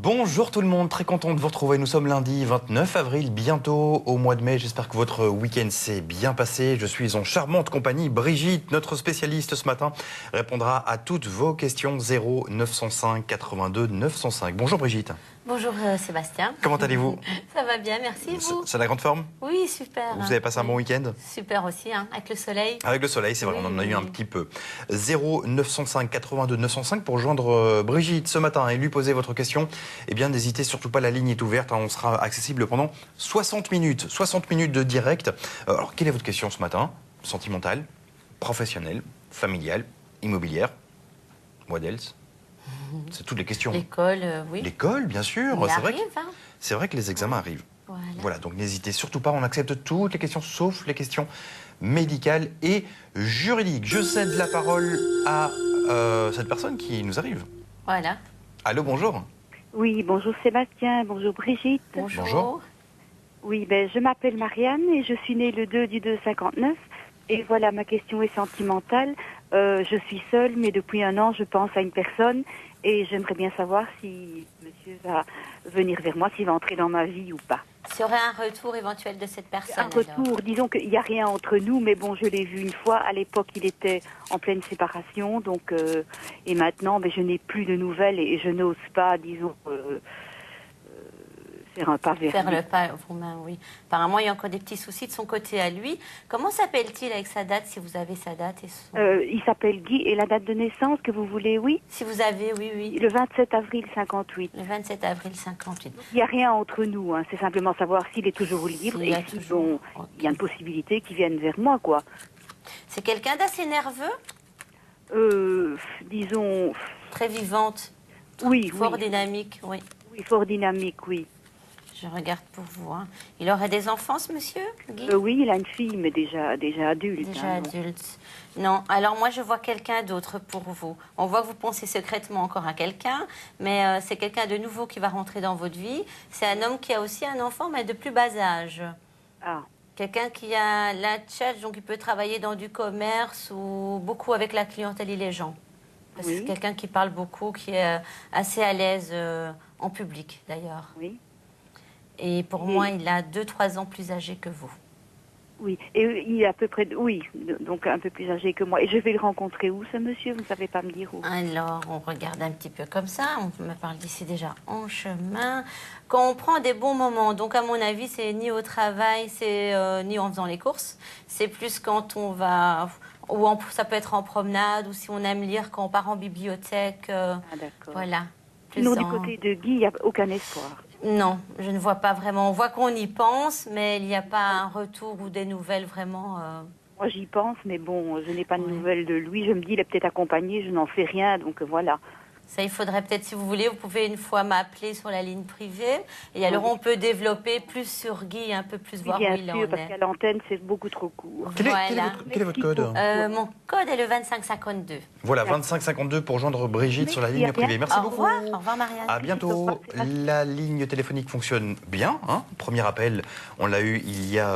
Bonjour tout le monde, très content de vous retrouver. Nous sommes lundi 29 avril, bientôt au mois de mai. J'espère que votre week-end s'est bien passé. Je suis en charmante compagnie. Brigitte, notre spécialiste ce matin, répondra à toutes vos questions 0 905 82 905. Bonjour Brigitte. Bonjour Sébastien. Comment allez-vous? Ça va bien, merci. Vous? C'est la grande forme? Oui, super. Vous avez passé un bon week-end? Super aussi, hein, avec le soleil. Avec le soleil, c'est vrai, oui, on en a eu oui. un petit peu. 0 905 82 905 pour joindre Brigitte ce matin et lui poser votre question. Eh bien, n'hésitez surtout pas, la ligne est ouverte. On sera accessible pendant 60 minutes. 60 minutes de direct. Alors, quelle est votre question ce matin? Sentimentale, professionnelle, familiale, immobilière? What else? C'est toutes les questions. L'école, oui. L'école, bien sûr. C'est vrai que les examens arrivent. Voilà, donc n'hésitez surtout pas, on accepte toutes les questions, sauf les questions médicales et juridiques. Je cède la parole à cette personne qui nous arrive. Voilà. Allô, bonjour. Oui, bonjour Sébastien, bonjour Brigitte. Bonjour. Oui, je m'appelle Marianne et je suis née le 2 du 2-59. Et voilà, ma question est sentimentale. Je suis seule, mais depuis un an, je pense à une personne et j'aimerais bien savoir si monsieur va venir vers moi, s'il va entrer dans ma vie ou pas. S'il y aurait un retour éventuel de cette personne. Un retour, disons qu'il n'y a rien entre nous, mais bon, je l'ai vu une fois. À l'époque, il était en pleine séparation, donc et maintenant, je n'ai plus de nouvelles et je n'ose pas, disons, faire un pas vers lui. Faire le pas vous-même, oui. Apparemment, il y a encore des petits soucis de son côté à lui. Comment s'appelle-t-il avec sa date, si vous avez sa date et son... Il s'appelle Guy, et la date de naissance que vous voulez, oui? Si vous avez, oui. Le 27 avril 58. Le 27 avril 58. Il n'y a rien entre nous, hein. C'est simplement savoir s'il est toujours libre et si bon, il y a une possibilité qu'il vienne vers moi, quoi. C'est quelqu'un d'assez nerveux? Disons... Très vivante. Oui, fort dynamique, oui. Oui, fort dynamique, oui. Je regarde pour vous. Hein. Il aurait des enfants, ce monsieur, Guy? Oui, il a une fille, mais déjà adulte. Déjà adulte. Non, alors moi je vois quelqu'un d'autre pour vous. On voit que vous pensez secrètement encore à quelqu'un, mais c'est quelqu'un de nouveau qui va rentrer dans votre vie. C'est un homme qui a aussi un enfant, mais de plus bas âge. Ah. Quelqu'un qui a la tchatch, donc il peut travailler dans du commerce ou beaucoup avec la clientèle et les gens. Parce que c'est quelqu'un qui parle beaucoup, qui est assez à l'aise en public d'ailleurs. Oui. Et pour moi, il a 2-3 ans plus âgé que vous. Oui, et il est à peu près, oui, donc un peu plus âgé que moi. Et je vais le rencontrer où, ce monsieur? Vous ne savez pas me dire où? Alors, on regarde un petit peu comme ça. On me parle d'ici déjà en chemin. Quand on prend des bons moments, donc à mon avis, c'est ni au travail, c'est ni en faisant les courses. C'est plus quand on va... Ou ça peut être en promenade, ou si on aime lire, quand on part en bibliothèque. Ah, d'accord. Voilà. Sinon, du côté de Guy, il n'y a aucun espoir. Non, je ne vois pas vraiment. On voit qu'on y pense, mais il n'y a pas un retour ou des nouvelles vraiment. Moi, j'y pense, mais bon, je n'ai pas de nouvelles de lui. Je me dis, il est peut-être accompagné, je n'en sais rien, donc voilà. Ça, il faudrait peut-être, si vous voulez, vous pouvez une fois m'appeler sur la ligne privée. Et alors, on peut développer plus sur Guy, un peu plus voir où il en est. Bien sûr, parce qu'à l'antenne, c'est beaucoup trop court. Quel est votre code? Mon code est le 2552. Voilà, 2552 pour joindre Brigitte sur la ligne privée. Merci beaucoup. Au revoir, Marianne. À bientôt. La ligne téléphonique fonctionne bien. Hein. Premier appel, on l'a eu il y a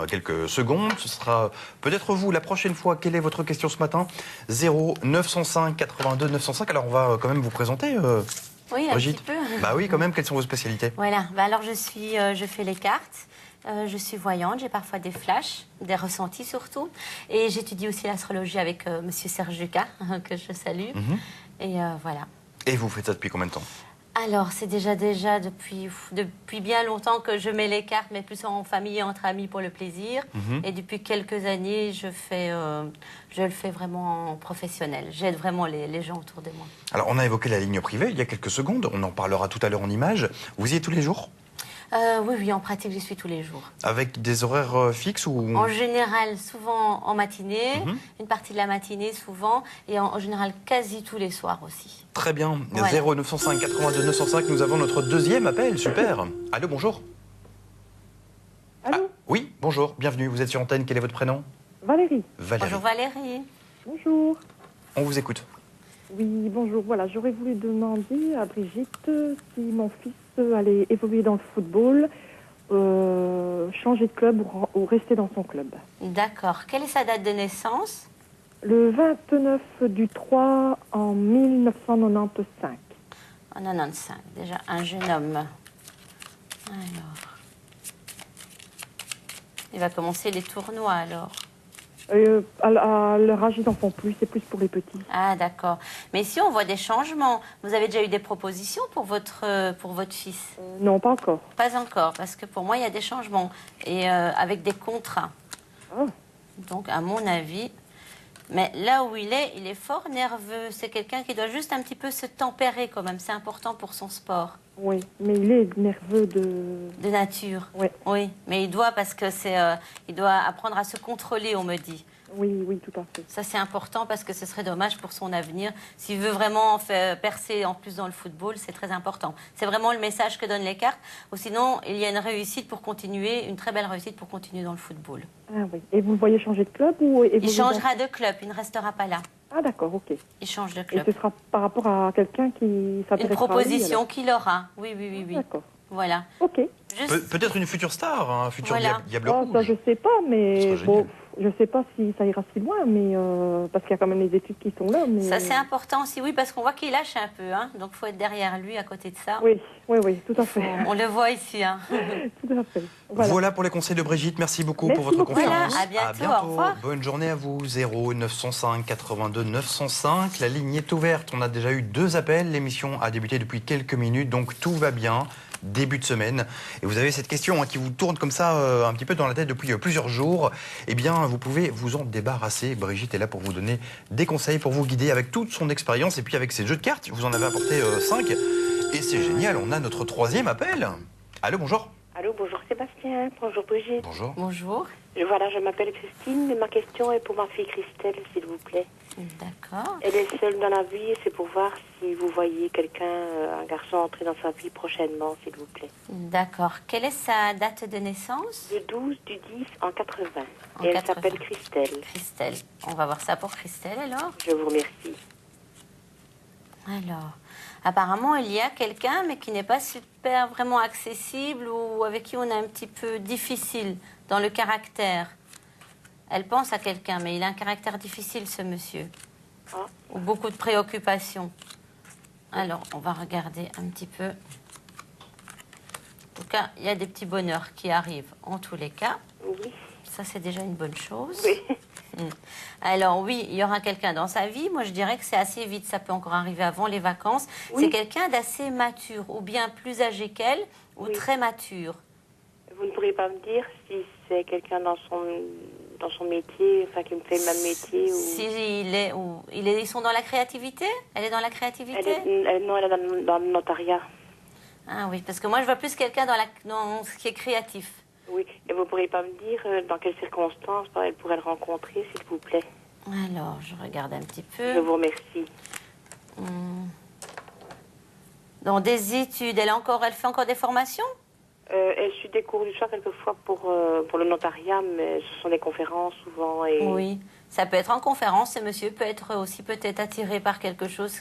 quelques secondes. Ce sera peut-être vous la prochaine fois. Quelle est votre question ce matin? 0 905 82 905. Alors, on va quand même vous présenter, oui, Brigitte. Un petit peu. Bah oui, quand même. Quelles sont vos spécialités? Voilà. Alors, je fais les cartes. Je suis voyante, j'ai parfois des flashs, des ressentis surtout. Et j'étudie aussi l'astrologie avec monsieur Serge Lucas, que je salue. Et voilà. Et vous faites ça depuis combien de temps? Alors, c'est déjà depuis bien longtemps que je mets les cartes, mais plus en famille et entre amis pour le plaisir. Et depuis quelques années, je le fais vraiment en professionnel. J'aide vraiment les gens autour de moi. Alors, on a évoqué la ligne privée il y a quelques secondes. On en parlera tout à l'heure en images. Vous y êtes tous les jours? Oui, en pratique, j'y suis tous les jours. Avec des horaires fixes ou... En général, souvent en matinée, une partie de la matinée souvent, et en général quasi tous les soirs aussi. Très bien. Voilà. 0 905 82 905, nous avons notre deuxième appel, super. Allô, bonjour. Allô? Oui, bonjour, bienvenue, vous êtes sur antenne, quel est votre prénom? Valérie. Bonjour Valérie. Bonjour. On vous écoute. Oui, bonjour, voilà, j'aurais voulu demander à Brigitte si mon fils allait évoluer dans le football, changer de club ou rester dans son club. D'accord. Quelle est sa date de naissance? Le 29 du 3 en 1995. En 95, déjà un jeune homme. Alors, il va commencer les tournois alors. À leur âge, ils n'en font plus, c'est plus pour les petits. Ah, d'accord. Mais ici, on voit des changements. Vous avez déjà eu des propositions pour votre fils? Non, pas encore. Pas encore, parce que pour moi, il y a des changements. Et avec des contrats. Ah. Donc, à mon avis... Mais là où il est fort nerveux. C'est quelqu'un qui doit juste un petit peu se tempérer quand même. C'est important pour son sport. Oui, mais il est nerveux de... De nature. Oui. Oui, mais il doit parce que il doit apprendre à se contrôler, on me dit. Oui, tout à fait. Ça, c'est important parce que ce serait dommage pour son avenir. S'il veut vraiment percer en plus dans le football, c'est très important. C'est vraiment le message que donnent les cartes. Ou sinon, il y a une réussite pour continuer, une très belle réussite pour continuer dans le football. Ah oui. Et vous le voyez changer de club ou Il changera de club, il ne restera pas là. Ah d'accord, ok. Il change de Et club. ce sera par rapport à quelqu'un qui s'intéressera Une proposition qu'il aura. Oui. D'accord. Voilà. Ok. Juste... Peut-être une future star, un futur Voilà. diable Oh, rouge. ça, je sais pas, mais Ce serait bon, génial. je sais pas si ça ira si loin, mais parce qu'il y a quand même les études qui sont là. Mais... Ça, c'est important aussi, oui, parce qu'on voit qu'il lâche un peu. Hein, donc, il faut être derrière lui à côté de ça. Oui, tout à fait. On le voit ici. Hein. Tout à fait. Voilà pour les conseils de Brigitte. Merci beaucoup Merci pour votre beaucoup. confiance. Voilà, à bientôt, au revoir. Bonne journée à vous. 0 905 82 905. La ligne est ouverte. On a déjà eu 2 appels. L'émission a débuté depuis quelques minutes, donc tout va bien. Début de semaine. Et vous avez cette question qui vous tourne comme ça un petit peu dans la tête depuis plusieurs jours. Eh bien, vous pouvez vous en débarrasser. Brigitte est là pour vous donner des conseils, pour vous guider avec toute son expérience. Et puis avec ses jeux de cartes, vous en avez apporté 5. Et c'est génial, on a notre 3e appel. Allô, bonjour. Allô, bonjour Sébastien, bonjour Brigitte. Bonjour. Bonjour. Voilà, je m'appelle Christine, mais ma question est pour ma fille Christelle, s'il vous plaît. D'accord. Elle est seule dans la vie et c'est pour voir si vous voyez quelqu'un, un garçon entrer dans sa vie prochainement, s'il vous plaît. D'accord. Quelle est sa date de naissance? Le 12 du 10 en 80. En Et elle 80. s'appelle Christelle. Christelle. On va voir ça pour Christelle alors. Je vous remercie. Alors, apparemment, il y a quelqu'un, mais qui n'est pas super vraiment accessible ou avec qui on est un petit peu difficile dans le caractère. Elle pense à quelqu'un, mais il a un caractère difficile, ce monsieur. Ah. Ou beaucoup de préoccupations. Alors, on va regarder un petit peu. En tout cas, il y a des petits bonheurs qui arrivent en tous les cas. Oui. Ça, c'est déjà une bonne chose. Oui. Alors oui, il y aura quelqu'un dans sa vie. Moi, je dirais que c'est assez vite. Ça peut encore arriver avant les vacances. Oui. C'est quelqu'un d'assez mature, ou bien plus âgé qu'elle, ou Oui. très mature. Vous ne pourriez pas me dire si c'est quelqu'un dans son métier, enfin qui me fait le même métier ou... Ils sont dans la créativité. Elle est dans la créativité. Non, elle est dans le notariat. Ah oui, parce que moi, je vois plus quelqu'un dans ce qui est créatif. Oui, et vous ne pourriez pas me dire dans quelles circonstances elle pourrait le rencontrer, s'il vous plaît. Alors, je regarde un petit Je peu. vous remercie. Dans des études, elle fait encore des formations? Elle suit des cours du soir quelquefois pour le notariat, mais ce sont des conférences souvent. Et... Oui, ça peut être en conférence. Ce monsieur peut être aussi peut-être attiré par quelque chose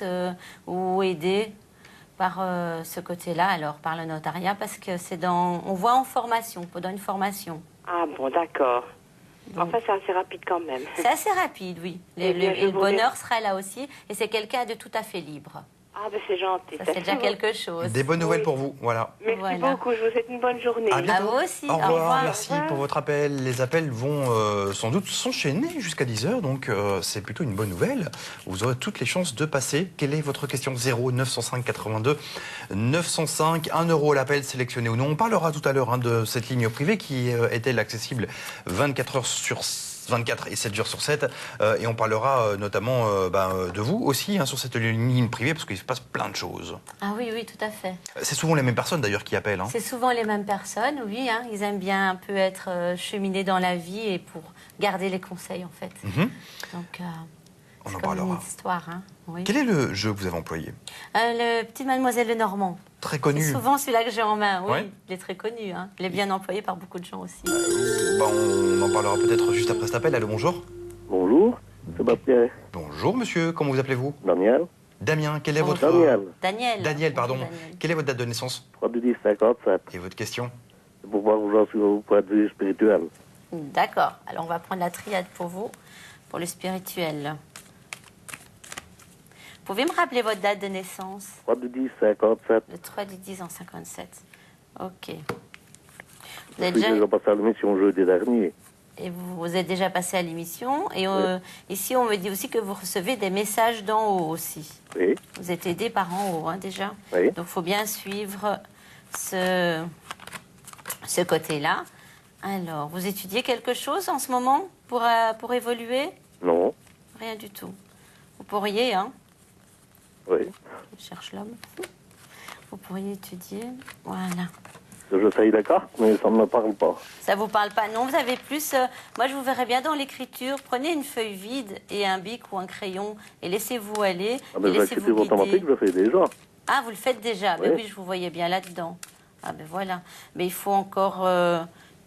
ou aidé par ce côté-là, alors par le notariat, parce que on voit en formation, pendant une formation. Ah bon, d'accord. Donc, Enfin, c'est assez rapide quand même. c'est assez rapide, oui. Eh bien, je Le vous bonheur sera là aussi, et c'est quelqu'un de tout à fait libre. Ah ben c'est gentil. Ça, c'est déjà quelque chose. Des bonnes nouvelles Oui. pour vous, voilà. Merci Voilà. beaucoup, je vous souhaite une bonne journée. À bientôt. À vous aussi, Au au revoir, revoir. merci Au revoir. pour votre appel. Les appels vont sans doute s'enchaîner jusqu'à 10h, donc c'est plutôt une bonne nouvelle. Vous aurez toutes les chances de passer. Quelle est votre question? 0 905 82 905, 1 euro l'appel sélectionné ou non. On parlera tout à l'heure de cette ligne privée qui est-elle accessible 24 heures sur 24 et 7 jours sur 7. Et on parlera notamment de vous aussi sur cette ligne privée parce qu'il se passe plein de choses. Ah oui, oui, tout à fait. C'est souvent les mêmes personnes d'ailleurs qui appellent. C'est souvent les mêmes personnes, oui. Ils aiment bien un peu être cheminés dans la vie et pour garder les conseils, en fait. Mhm. Donc, On c'est en comme parlera. une histoire. Oui. Quel est le jeu que vous avez employé? Le petit Mademoiselle Lenormand. Très C'est connu. souvent celui-là que j'ai en main, oui. Ouais. Il est très connu. Il est bien employé par beaucoup de gens aussi. On en parlera peut-être juste après cet appel. Allô, bonjour. Bonjour, Sébastien. Bonjour monsieur, comment vous appelez-vous? Daniel. Damien, quel est Bonjour. votre... Daniel. Daniel, pardon. Bonjour, Daniel. Quelle est votre date de naissance 3 du 10, 57. et votre question? C'est pour voir où j'en suis au point de vue spirituel. D'accord. Alors, on va prendre la triade pour vous, pour le spirituel. Pouvez me rappeler votre date de naissance? 3 du 10, 57. Le 3 du 10 en 57. Ok. Vous Je êtes suis déjà... déjà passé à l'émission jeudi dernier. Et vous êtes déjà passé à l'émission. Et ici, on me dit aussi que vous recevez des messages d'en haut aussi. Oui, Vous êtes aidé par en haut, hein, déjà. oui. Donc, il faut bien suivre ce côté-là. Alors, vous étudiez quelque chose en ce moment pour évoluer? Non, Rien du tout. Vous pourriez, hein? oui. Je cherche l'homme. Vous pourriez étudier. Voilà. J'essaye la carte, mais ça ne me parle pas. Ça vous parle pas? Non, vous avez plus... moi, je vous verrais bien dans l'écriture. Prenez une feuille vide et un bic ou un crayon et laissez-vous aller. Ah, et mais laissez-vous l'écriture automatique, guider. je le fais déjà. Ah, vous le faites déjà? Oui. Ben oui, je vous voyais bien là-dedans. Ah ben voilà. Mais il faut encore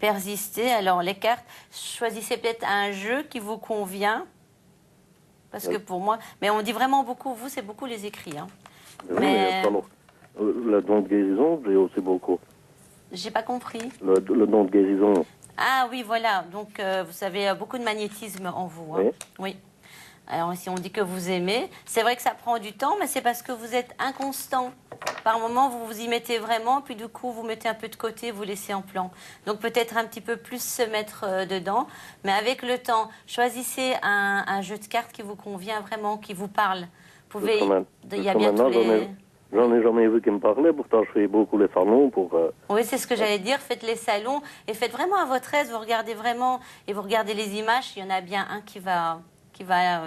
persister. Alors, les cartes, choisissez peut-être un jeu qui vous convient. Parce que pour moi... Mais on dit vraiment beaucoup, vous, c'est beaucoup les écrits. Hein. Oui, Mais- alors, le don de guérison, j'ai aussi beaucoup. J'ai pas compris. Le don de guérison, Ah oui, voilà. Donc, vous avez beaucoup de magnétisme en vous. Hein. Oui. Oui. Alors, si on dit que vous aimez, c'est vrai que ça prend du temps, mais c'est parce que vous êtes inconstant. Par moment, vous vous y mettez vraiment, puis du coup, vous mettez un peu de côté, vous laissez en plan. Donc, peut-être un petit peu plus se mettre dedans. Mais avec le temps, choisissez un jeu de cartes qui vous convient vraiment, qui vous parle. Vous pouvez... Il y a bien tous les... j'en ai jamais vu qui me parlait, pourtant je fais beaucoup les salons pour... Oui, c'est ce que j'allais dire. Faites les salons et faites vraiment à votre aise. Vous regardez vraiment et vous regardez les images. Il y en a bien un qui va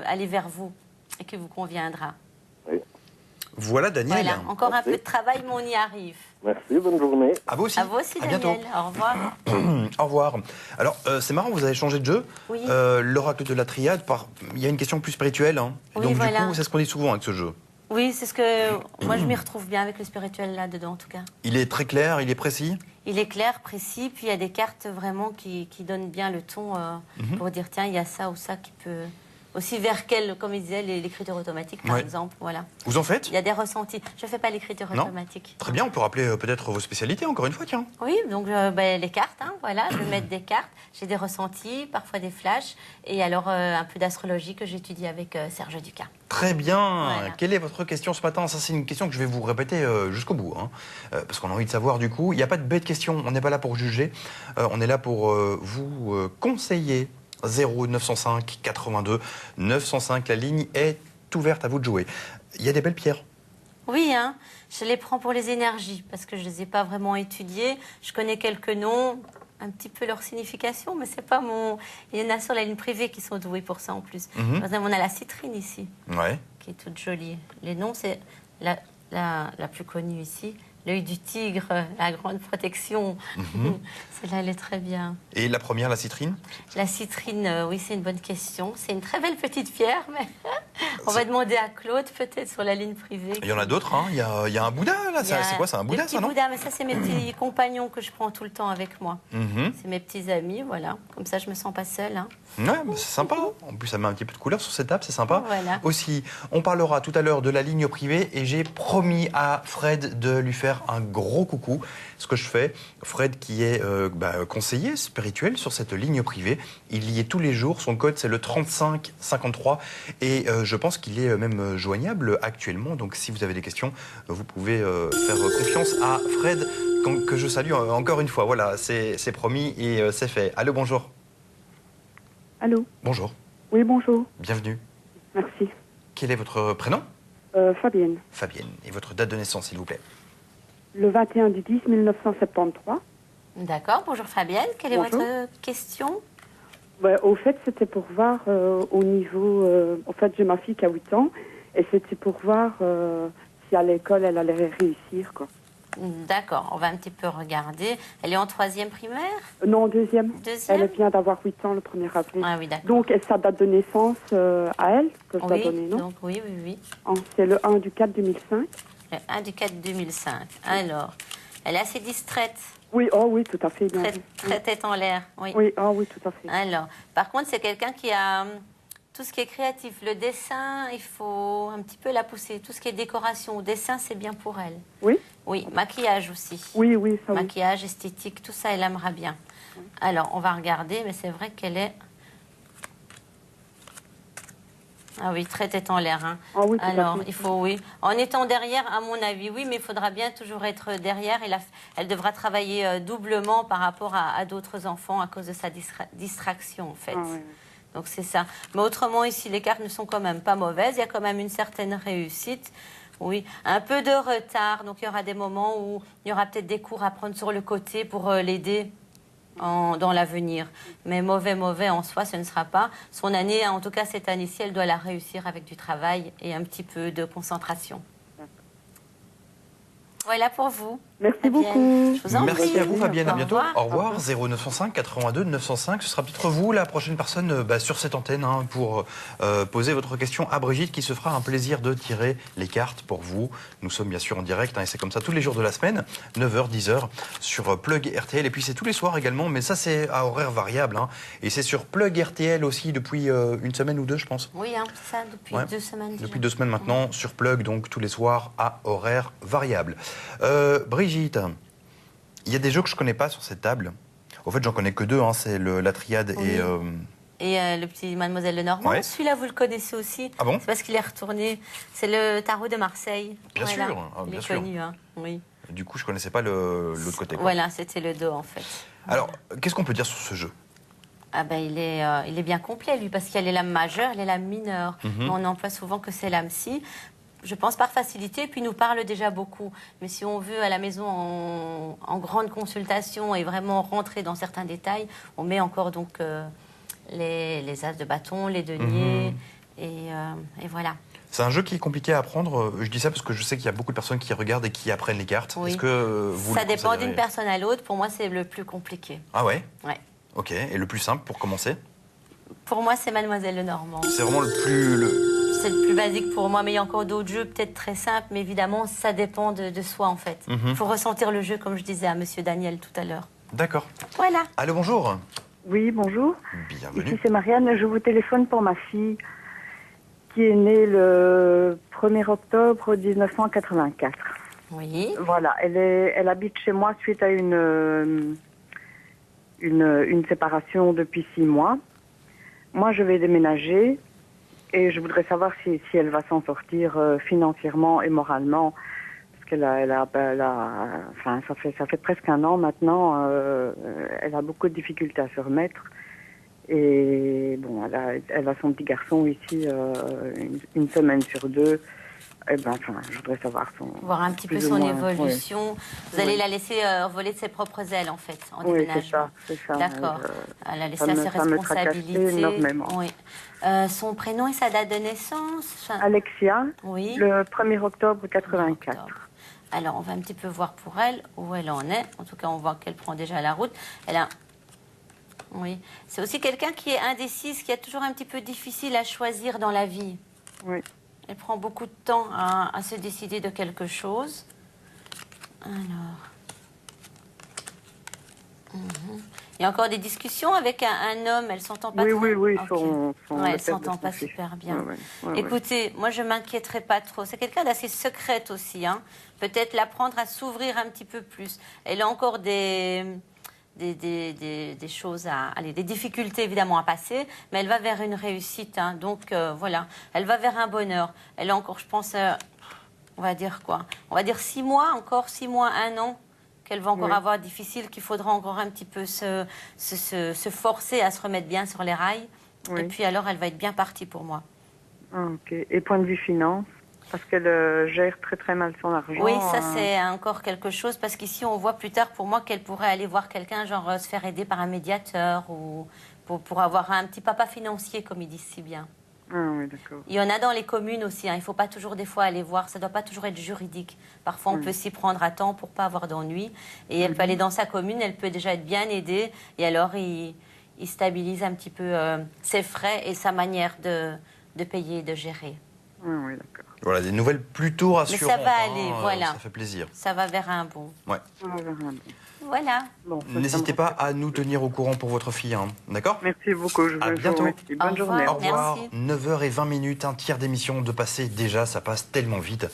aller vers vous et qui vous conviendra. Voilà, Daniel. Voilà, encore un Merci. peu de travail, mais on y arrive. Merci, bonne journée. À vous aussi. À vous aussi, À Daniel. bientôt. Au revoir. Au revoir. Alors, c'est marrant, vous avez changé de jeu. Oui. L'oracle de la triade, il y a une question plus spirituelle. Hein. Oui, Donc, voilà. du coup, c'est ce qu'on dit souvent avec ce jeu. Oui, c'est ce que... Moi, je m'y retrouve bien avec le spirituel là-dedans, en tout cas. Il est très clair, il est précis. Il est clair, précis, puis il y a des cartes vraiment qui donnent bien le ton pour dire, tiens, il y a ça ou ça qui peut... Aussi vers quel, comme il disait, l'écriture automatique, par Ouais. exemple. Voilà. Vous en faites? Il y a des ressentis. Je ne fais pas l'écriture Non. automatique. Très bien, on peut rappeler peut-être vos spécialités, encore une fois, tiens. Oui, donc les cartes, hein, voilà, je vais mettre des cartes. J'ai des ressentis, parfois des flashs, et alors un peu d'astrologie que j'étudie avec Serge Ducas. Très bien. Voilà. Quelle est votre question ce matin? Ça, c'est une question que je vais vous répéter jusqu'au bout. Hein. Parce qu'on a envie de savoir du coup. Il n'y a pas de bête question. On n'est pas là pour juger. On est là pour vous conseiller. 0 905 82 905. La ligne est ouverte, à vous de jouer. Il y a des belles pierres. Oui, hein, je les prends pour les énergies, parce que je ne les ai pas vraiment étudiées. Je connais quelques noms, un petit peu leur signification, mais c'est pas mon... Il y en a sur la ligne privée qui sont doués pour ça en plus. Mhm. Par exemple, on a la citrine ici, Ouais. qui est toute jolie. Les noms, c'est la plus connue ici. L'œil du tigre, la grande protection. Celle-là, elle est très bien. Et la première, la citrine? La citrine, oui, c'est une bonne question. C'est une très belle petite pierre, mais on va demander à Claude, peut-être sur la ligne privée. Il y en a d'autres. Hein. Il y a un Bouddha, là. Il y a C'est quoi? C'est un Bouddha, le petit ça, non? Bouddha, mais ça, c'est mes petits compagnons que je prends tout le temps avec moi. Mhm. C'est mes petits amis, voilà. Comme ça, je me sens pas seule. Hein. Ouais, bah, c'est sympa. En plus, ça met un petit peu de couleur sur cette table, c'est sympa. Voilà. Aussi, on parlera tout à l'heure de la ligne privée et j'ai promis à Fred de lui faire un gros coucou. Ce que je fais, Fred qui est conseiller spirituel sur cette ligne privée, il y est tous les jours. Son code, c'est le 3553 et je pense qu'il est même joignable actuellement. Donc, si vous avez des questions, vous pouvez faire confiance à Fred, que je salue encore une fois. Voilà, c'est promis et c'est fait. Allô, bonjour. Allô? Bonjour, Oui, bonjour. bienvenue. Merci. Quel est votre prénom? Fabienne. Fabienne. Et votre date de naissance, s'il vous plaît? Le 21 du 10 1973. D'accord, bonjour Fabienne. Quelle est Bonjour. votre question? Au fait, c'était pour voir au niveau... en fait, j'ai ma fille qui a 8 ans. Et c'était pour voir si à l'école, elle allait réussir, quoi. D'accord, on va un petit peu regarder. Elle est en 3e primaire? Non, deuxième. Deuxième? Elle vient d'avoir 8 ans le 1er avril. Ah oui, d'accord. Donc, et sa date de naissance à elle, que je dois Oui, donner, non? donc oui. C'est le 1 du 4 2005. Le 1 du 4 2005. Alors, elle est assez distraite, Oui, oh oui, tout à fait. Bien très, vu. très tête en l'air. Oui. Oui, oh oui, tout à fait. Alors, par contre, c'est quelqu'un qui a tout ce qui est créatif. Le dessin, il faut un petit peu la pousser. Tout ce qui est décoration ou dessin, c'est bien pour elle. Oui? Oui, maquillage aussi. Oui, oui, ça oui. Maquillage, esthétique, tout ça, elle aimera bien. Alors, on va regarder, mais c'est vrai qu'elle est... Ah oui, très tête en l'air. Hein. Ah oui, tout à Alors, fait. il faut, oui. En étant derrière, à mon avis, oui, mais il faudra bien toujours être derrière. Et elle devra travailler doublement par rapport à d'autres enfants à cause de sa distraction, en fait. Ah oui. Donc, c'est ça. Mais autrement, ici, les cartes ne sont quand même pas mauvaises. Il y a quand même une certaine réussite. Oui, un peu de retard. Donc, il y aura des moments où il y aura peut-être des cours à prendre sur le côté pour l'aider dans l'avenir. Mais mauvais en soi, ce ne sera pas. Son année, en tout cas cette année-ci, elle doit la réussir avec du travail et un petit peu de concentration. Voilà pour vous. Merci Fabienne. beaucoup. Je vous en Merci prie. à vous, Fabienne. À bientôt. Au revoir. Au revoir. 0905 82 905. Ce sera peut-être vous, la prochaine personne sur cette antenne, hein, pour poser votre question à Brigitte, qui se fera un plaisir de tirer les cartes pour vous. Nous sommes bien sûr en direct, hein, et c'est comme ça tous les jours de la semaine, 9h, 10h, sur Plug RTL. Et puis c'est tous les soirs également, mais ça c'est à horaire variable. Hein, et c'est sur Plug RTL aussi depuis une semaine ou deux, je pense. Oui, hein, c'est ça, depuis Ouais. 2 semaines. déjà. Depuis 2 semaines maintenant, sur Plug, donc tous les soirs à horaire variable. Brigitte, il y a des jeux que je connais pas sur cette table. Au fait, j'en connais que deux, hein, c'est la triade Oui. et... Et le petit Mademoiselle Lenormand, Ouais. celui-là, vous le connaissez aussi. Ah bon? C'est parce qu'il est retourné. C'est le tarot de Marseille. Bien Voilà. sûr, ah, Il bien est sûr. connu, hein. Oui. Du coup, je connaissais pas l'autre côté, quoi. Voilà, c'était le dos, en fait. Alors, qu'est-ce qu'on peut dire sur ce jeu? Ah ben, il est bien complet, lui, parce qu'il y a les lames majeures, les lames mineures. Mhm. Mais on emploie souvent que ces lames-ci. Je pense par facilité, puis il nous parle déjà beaucoup. Mais si on veut à la maison en grande consultation et vraiment rentrer dans certains détails, on met encore donc les as de bâton, les deniers, et voilà. C'est un jeu qui est compliqué à apprendre. Je dis ça parce que je sais qu'il y a beaucoup de personnes qui regardent et qui apprennent les cartes. Oui. Est-ce que vous Ça le dépend conseilleriez? d'une personne à l'autre. Pour moi, c'est le plus compliqué. Ah ouais? Ouais. Ok. Et le plus simple pour commencer? Pour moi, c'est Mademoiselle Lenormand. C'est vraiment le plus... C'est le plus basique pour moi, mais il y a encore d'autres jeux peut-être très simples, mais évidemment, ça dépend de soi en fait. Il faut ressentir le jeu, comme je disais à Monsieur Daniel tout à l'heure. D'accord. Voilà. Allô, bonjour. Oui, bonjour. Bienvenue. Ici c'est Marianne, je vous téléphone pour ma fille qui est née le 1er octobre 1984. Oui. Voilà, elle habite chez moi suite à une séparation depuis 6 mois. Moi, je vais déménager et je voudrais savoir si elle va s'en sortir financièrement et moralement. Parce qu'elle enfin, ça fait presque un an maintenant. Elle a beaucoup de difficultés à se remettre. Et bon, elle a son petit garçon ici une semaine sur 2. Eh ben, enfin, je voudrais savoir Voir un petit peu plus ou son moins, évolution. oui. Vous allez Oui. la laisser voler de ses propres ailes en fait, en Oui, déménagement. c'est ça. D'accord. Elle a laissé ça à me- ses ça me tracassait responsabilités. énormément. Oui. Son prénom et sa date de naissance. Enfin, Alexia, oui. le 1er octobre 84. Octobre. Alors, on va un petit peu voir pour elle où elle en est. En tout cas, on voit qu'elle prend déjà la route. Elle a... Oui. C'est aussi quelqu'un qui est indécise, qui est toujours un petit peu difficile à choisir dans la vie. Oui. Elle prend beaucoup de temps à se décider de quelque chose. Alors. Mhm. Il y a encore des discussions avec un homme. Elle s'entend pas Oui, très... oui, Ok. son Ouais, le elle père de s'entend son pas fils. super bien. Ouais, ouais, ouais. Écoutez, moi je m'inquiéterais pas trop. C'est quelqu'un d'assez secrète aussi. Hein. Peut-être l'apprendre à s'ouvrir un petit peu plus. Elle a encore des choses des difficultés évidemment à passer, mais elle va vers une réussite. Hein. Donc voilà, elle va vers un bonheur. Elle a encore, je pense, on va dire quoi? On va dire 6 mois, encore 6 mois, 1 an qu'elle va encore Oui. avoir difficile, qu'il faudra encore un petit peu se forcer à se remettre bien sur les rails. Oui. Et puis alors, elle va être bien partie pour moi. Ah, ok. Et point de vue finance, parce qu'elle gère très très mal son argent. Oui, ça c'est encore quelque chose, parce qu'ici on voit plus tard pour moi qu'elle pourrait aller voir quelqu'un, genre se faire aider par un médiateur, ou pour avoir un petit papa financier, comme ils disent si bien. Ah oui, d'accord. Il y en a dans les communes aussi, hein. Il ne faut pas toujours des fois aller voir, ça ne doit pas toujours être juridique. Parfois on peut s'y prendre à temps pour ne pas avoir d'ennui. Et elle peut aller dans sa commune, elle peut déjà être bien aidée, et alors il stabilise un petit peu ses frais et sa manière de payer et de gérer. Ah oui, d'accord. Voilà, des nouvelles plutôt rassurantes. ça va aller, voilà. Ça fait plaisir. Ça va vers un bon. Ouais. On va verra. Voilà. Bon, ça N'hésitez me pas rassure. à nous tenir au courant pour votre fille, hein. D'accord? Merci beaucoup, je À vous bientôt. remercie. Bonne Au journée. revoir. Au revoir. Merci. 9h20, un tiers d'émission de passer déjà, ça passe tellement vite.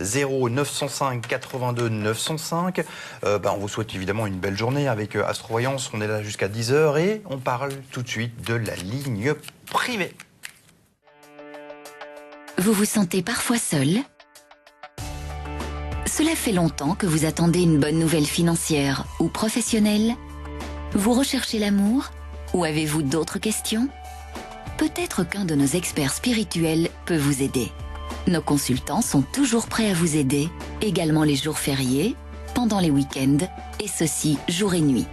0 905 82 905. On vous souhaite évidemment une belle journée avec Astrovoyance. On est là jusqu'à 10h et on parle tout de suite de la ligne privée. Vous vous sentez parfois seul? Cela fait longtemps que vous attendez une bonne nouvelle financière ou professionnelle? Vous recherchez l'amour? Ou avez-vous d'autres questions? Peut-être qu'un de nos experts spirituels peut vous aider. Nos consultants sont toujours prêts à vous aider, également les jours fériés, pendant les week-ends, et ceci jour et nuit.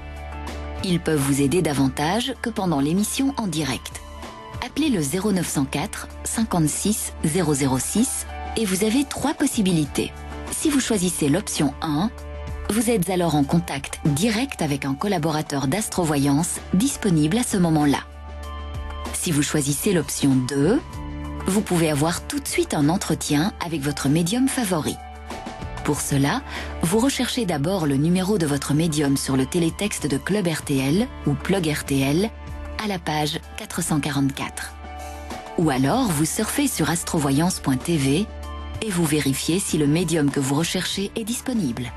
Ils peuvent vous aider davantage que pendant l'émission en direct. Appelez le 0904 56 006 et vous avez 3 possibilités. Si vous choisissez l'option 1, vous êtes alors en contact direct avec un collaborateur d'astrovoyance disponible à ce moment-là. Si vous choisissez l'option 2, vous pouvez avoir tout de suite un entretien avec votre médium favori. Pour cela, vous recherchez d'abord le numéro de votre médium sur le télétexte de Club RTL ou Plug RTL à la page 444. Ou alors, vous surfez sur astrovoyance.tv et vous vérifiez si le médium que vous recherchez est disponible.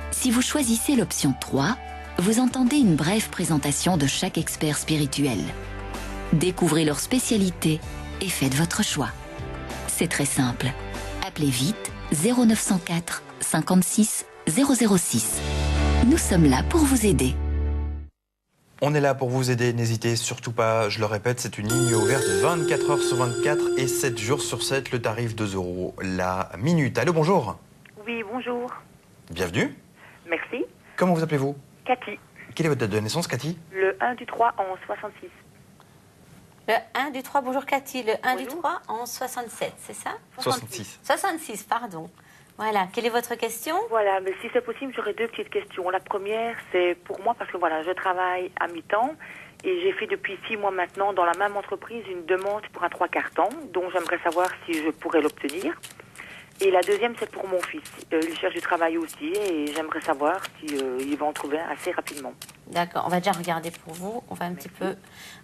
Si vous choisissez l'option 3, vous entendez une brève présentation de chaque expert spirituel. Découvrez leur spécialité et faites votre choix. C'est très simple. Appelez vite 0904 56 006. Nous sommes là pour vous aider. On est là pour vous aider, n'hésitez surtout pas, je le répète, c'est une ligne ouverte 24 heures sur 24 et 7 jours sur 7, le tarif 2 € la minute. Allô, bonjour. Oui, bonjour. Bienvenue. Merci. Comment vous appelez-vous? Cathy. Quelle est votre date de naissance, Cathy? Le 1 du 3 en 66. Le 1 du 3, bonjour Cathy, le 1 du Bonjour. 3 en 67, c'est ça? 66. 66, pardon. Voilà, quelle est votre question? Voilà, mais si c'est possible, j'aurais 2 petites questions. La première, c'est pour moi, parce que voilà, je travaille à mi-temps et j'ai fait depuis 6 mois maintenant dans la même entreprise une demande pour un 3/4 temps, donc j'aimerais savoir si je pourrais l'obtenir. Et la deuxième, c'est pour mon fils. Il cherche du travail aussi et j'aimerais savoir si, il va en trouver un assez rapidement. D'accord, on va déjà regarder pour vous. On va un petit peu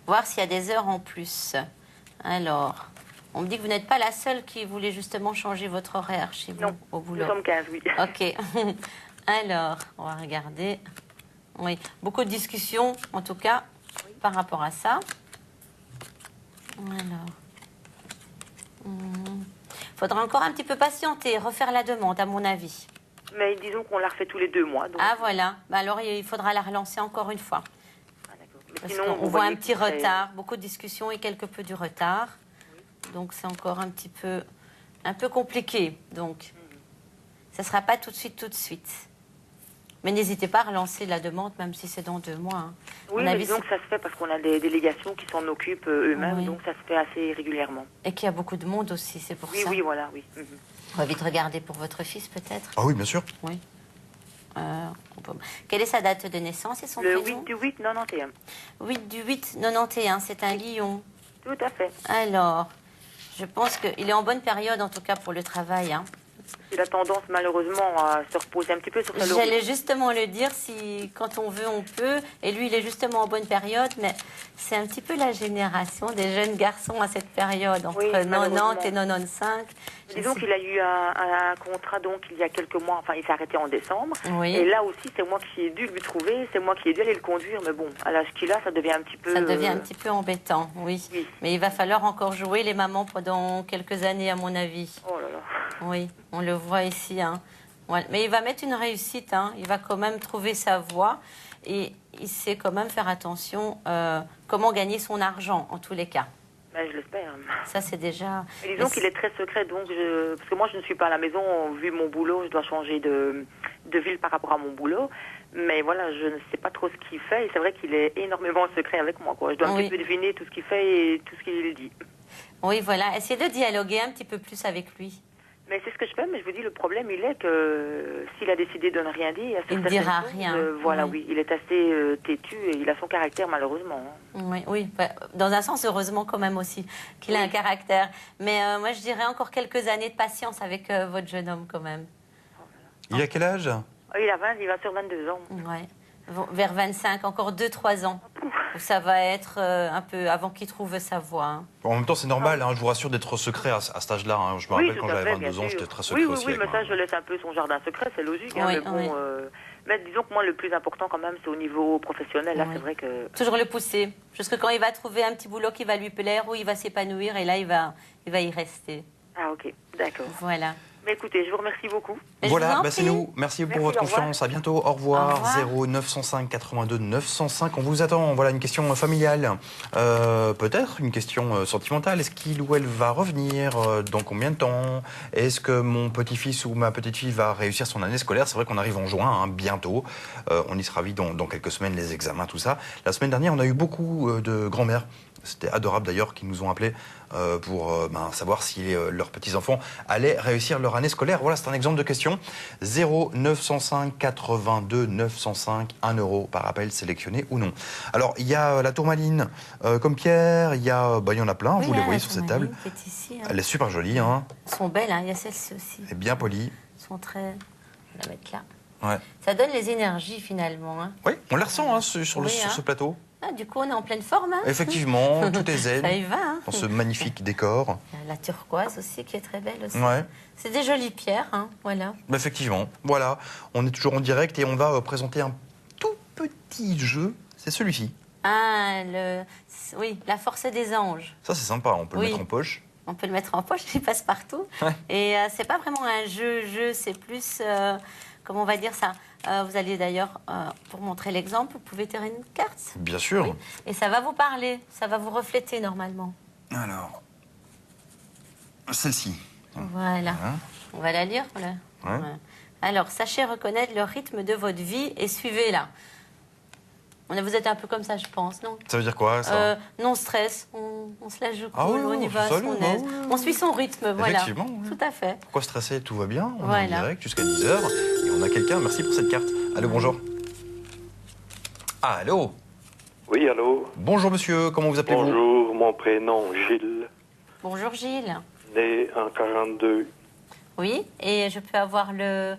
voir s'il y a des heures en plus. Alors, on me dit que vous n'êtes pas la seule qui voulait justement changer votre horaire chez vous Non, au boulot. nous sommes 15, oui. Ok. Alors, on va regarder. Oui, beaucoup de discussions, en tout cas, par rapport à ça. Alors. Faudra encore un petit peu patienter, refaire la demande, à mon avis. Mais disons qu'on la refait tous les 2 mois. Donc... Ah, voilà. Bah, alors, il faudra la relancer encore une fois. Ah, d'accord. Mais Parce sinon, qu'on vous voit voyez un petit que c'est- retard, beaucoup de discussions et quelque peu du retard. Donc c'est encore un peu compliqué. Donc ça ne sera pas tout de suite. Mais n'hésitez pas à relancer la demande, même si c'est dans 2 mois. Hein. Oui, On mais a vu disons que ça se fait parce qu'on a des délégations qui s'en occupent eux-mêmes, Oui. donc ça se fait assez régulièrement. Et qu'il y a beaucoup de monde aussi, c'est pour Oui, ça. oui, voilà, oui. Mhm. On va vite regarder pour votre fils, peut-être. Ah oui, bien sûr. Oui. Quelle est sa date de naissance et son Le prénom? 8 du 8, 91. 8 du 8, 91, c'est un lion. Tout à fait. Alors, je pense qu'il est en bonne période, en tout cas, pour le travail. Hein. Il a tendance, malheureusement, à se reposer un petit peu sur sa laurier. J'allais justement le dire, si quand on veut, on peut. Et lui, il est justement en bonne période, mais c'est un petit peu la génération des jeunes garçons à cette période, entre Oui, 90 et 95. Disons qu'il a eu un contrat, donc, il y a quelques mois, enfin, il s'est arrêté en décembre. Oui. Et là aussi, c'est moi qui ai dû lui trouver, c'est moi qui ai dû aller le conduire, mais bon, à l'âge qu'il a, ça devient un petit peu... Ça devient un petit peu embêtant, oui. Oui. Mais il va falloir encore jouer les mamans pendant quelques années, à mon avis. Oh là là. Oui, on le voit ici. Hein. Ouais. Mais il va mettre une réussite. Hein. Il va quand même trouver sa voie. Et il sait quand même faire attention comment gagner son argent, en tous les cas. Ben, je l'espère. Ça, c'est déjà... Mais disons qu'il est très secret, donc parce que moi, je ne suis pas à la maison, vu mon boulot, je dois changer de ville par rapport à mon boulot. Mais voilà, je ne sais pas trop ce qu'il fait. Et c'est vrai qu'il est énormément secret avec moi, quoi. Je dois un petit peu deviner tout ce qu'il fait et tout ce qu'il dit. Oui, voilà. Essayez de dialoguer un petit peu plus avec lui. Mais c'est ce que je fais, mais je vous dis, le problème, il est que s'il a décidé de ne rien dire... Il ne dira rien. Voilà, oui. Il est assez têtu et il a son caractère, malheureusement. Hein. Oui, oui. Bah, dans un sens, heureusement quand même aussi qu'il a un caractère. Mais moi, je dirais encore quelques années de patience avec votre jeune homme quand même. Il a quel âge? Il va sur 22 ans. Ouais. Vers 25, encore 2-3 ans. Où ça va être un peu avant qu'il trouve sa voie. Hein. En même temps, c'est normal, hein, je vous rassure d'être secret à cet âge-là. Hein. Je me rappelle quand j'avais 22 ans, j'étais très secret oui, aussi. oui, avec mais moi. ça, je laisse un peu son jardin secret, c'est logique. Hein, Oui, mais bon, oui. Mais disons que moi, le plus important quand même, c'est au niveau professionnel. Là, Oui. c'est vrai que... Toujours le pousser. Jusque quand il va trouver un petit boulot qui va lui plaire, où il va s'épanouir, et là, il va y rester. Ah, ok, d'accord. Voilà. Mais écoutez, je vous remercie beaucoup. Mais je vous Voilà, en bah, c'est prie. nous. Merci pour Merci, votre au revoir. confiance. À bientôt. Au revoir. Au revoir. 0 905 82 905. On vous attend. Voilà une question familiale. Peut-être une question sentimentale. Est-ce qu'il ou elle va revenir dans combien de temps? Est-ce que mon petit-fils ou ma petite-fille va réussir son année scolaire? C'est vrai qu'on arrive en juin, hein, bientôt. On y sera vite dans quelques semaines, les examens, tout ça. La semaine dernière, on a eu beaucoup de grands-mères. C'était adorable d'ailleurs, qui nous ont appelés pour savoir si leurs petits-enfants allaient réussir leur année scolaire. Voilà, c'est un exemple de question. 0 905 82 905, 1 euro par appel sélectionné ou non. Alors, il y a la tourmaline comme Pierre, il y en a plein, Oui, vous les là, voyez la sur cette table. tourmaline qui est ici, hein. Elle est super jolie, hein, Elles sont belles, hein. Il y a celles-ci aussi. et bien polie. Elles sont très... Je vais la mettre là. Ouais. Ça donne les énergies, finalement. Hein. Oui, on les ressent hein, sur Oui, ce plateau. Ah, du coup, on est en pleine forme. Hein. Effectivement, tout est Ça y zen va. Hein. dans ce magnifique décor. Il y a la turquoise aussi, qui est très belle aussi. Ouais. C'est des jolies pierres, hein. Voilà. Effectivement, voilà, on est toujours en direct et on va présenter un tout petit jeu, c'est celui-ci. Ah, oui, la force des anges. Ça c'est sympa, on peut le Oui. mettre en poche. On peut le mettre en poche, il passe partout. Ouais. Et c'est pas vraiment un jeu, c'est plus, comment on va dire ça. Vous allez d'ailleurs, pour montrer l'exemple, vous pouvez tirer une carte. Bien sûr. Oui. Et ça va vous parler, ça va vous refléter normalement. Alors, celle-ci. Voilà. Hein. On va la lire. Voilà. Ouais. Ouais. Alors, sachez reconnaître le rythme de votre vie et suivez-la. Vous êtes un peu comme ça, je pense, non? Ça veut dire quoi ça Non stress, on se la joue cool, Ah oui, on y va à ça, son bah aise. oui, oui. On suit son rythme, voilà. Effectivement, oui. Tout à fait. Pourquoi stresser? Tout va bien, on est en Voilà. direct jusqu'à 10h et on a quelqu'un, merci pour cette carte. Allô, bonjour. Ah, allô. Oui, allô. Bonjour monsieur, comment vous appelez-vous? Bonjour, mon prénom Gilles, Bonjour Gilles. né en 42, Oui, et je peux avoir le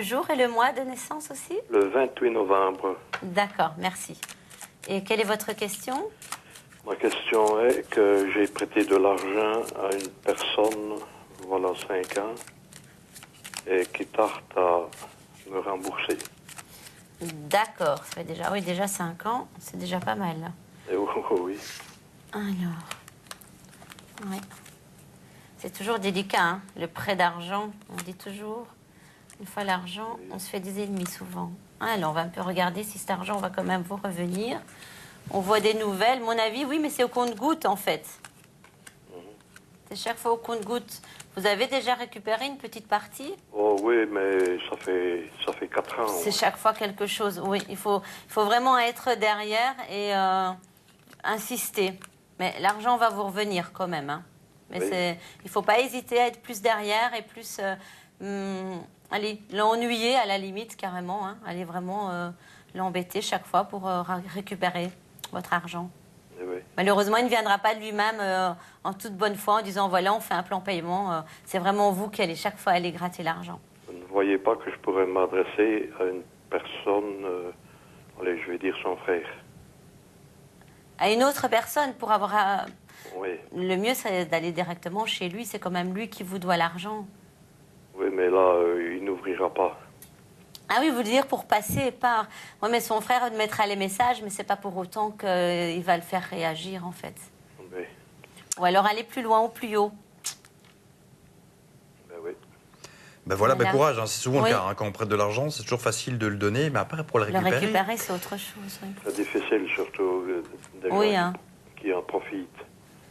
jour et le mois de naissance aussi? le 28 novembre. D'accord, merci. Et quelle est votre question? Ma question est que j'ai prêté de l'argent à une personne, voilà 5 ans, et qui tarde à me rembourser. D'accord, ça fait déjà 5 ans, c'est déjà pas mal. Et oui, Alors, oui. C'est toujours délicat, hein, le prêt d'argent, on dit toujours. Une fois l'argent, on se fait des ennemis souvent. Alors, on va un peu regarder si cet argent va quand même vous revenir. On voit des nouvelles. Mon avis, oui, mais c'est au compte-gouttes, en fait. C'est chaque fois au compte-gouttes. Vous avez déjà récupéré une petite partie? oh oui, mais ça fait 4 ans. C'est chaque fois quelque chose. Oui, il faut vraiment être derrière et insister. Mais l'argent va vous revenir quand même. Hein. Mais Oui. il ne faut pas hésiter à être plus derrière et plus... allez, l'ennuyer à la limite, carrément. Hein. Allez vraiment l'embêter chaque fois pour récupérer votre argent. Eh oui. Malheureusement, il ne viendra pas de lui-même en toute bonne foi en disant voilà, on fait un plan paiement. C'est vraiment vous qui allez chaque fois aller gratter l'argent. Vous ne voyez pas que je pourrais m'adresser à une personne, allez, je vais dire son frère. À une autre personne pour avoir... Oui, Le mieux, c'est d'aller directement chez lui. C'est quand même lui qui vous doit l'argent. oui, mais là, il n'ouvrira pas. Ah oui, vous voulez dire pour passer par... Oui, mais son frère mettra les messages, mais c'est pas pour autant qu'il va le faire réagir, en fait. Oui, Ou alors aller plus loin ou plus haut. ben oui. Ben voilà, Voilà. courage, hein, c'est souvent Oui. le cas. Hein, quand on prête de l'argent, c'est toujours facile de le donner, mais après, pour le Le récupérer... récupérer, c'est autre chose. Oui, C'est difficile, surtout des Oui, gens hein. qui en profitent.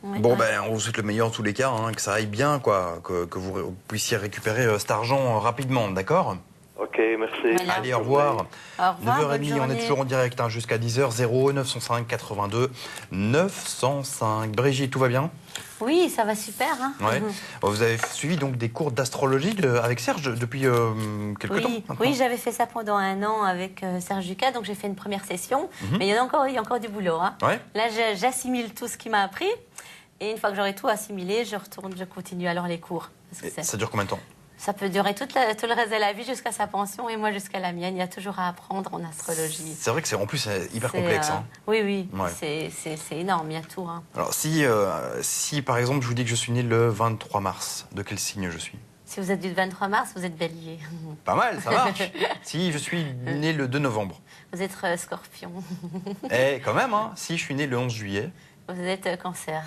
Oui, Bon, oui. ben, on vous souhaite le meilleur en tous les cas, hein, que ça aille bien, quoi, que vous puissiez récupérer cet argent rapidement, d'accord? Ok, merci. Voilà. Allez, au revoir. Au revoir, bonne 9h30, on est journée. toujours en direct jusqu'à 10h, 0 905 82 905. Brigitte, tout va bien? Oui, ça va super. Hein. Ouais. Vous avez suivi donc des cours d'astrologie avec Serge depuis quelques temps Oui, maintenant. oui, j'avais fait ça pendant 1 an avec Serge Ducas, donc j'ai fait une première session. Mais il y a encore du boulot. Hein. Ouais. Là, j'assimile tout ce qu'il m'a appris. Et une fois que j'aurai tout assimilé, je continue alors les cours. Parce que Et ça dure combien de temps? ça peut durer tout le reste de la vie jusqu'à sa pension et moi jusqu'à la mienne. Il y a toujours à apprendre en astrologie. C'est vrai que c'est en plus hyper C'est, complexe. Hein. Oui, oui, Ouais. c'est énorme, il y a tout. Hein. Alors si par exemple je vous dis que je suis né le 23 mars, de quel signe je suis? Si vous êtes du 23 mars, vous êtes bélier. Pas mal, ça marche. Si je suis né le 2 novembre. Vous êtes scorpion. Eh, quand même, hein. Si je suis né le 11 juillet. Vous êtes cancer.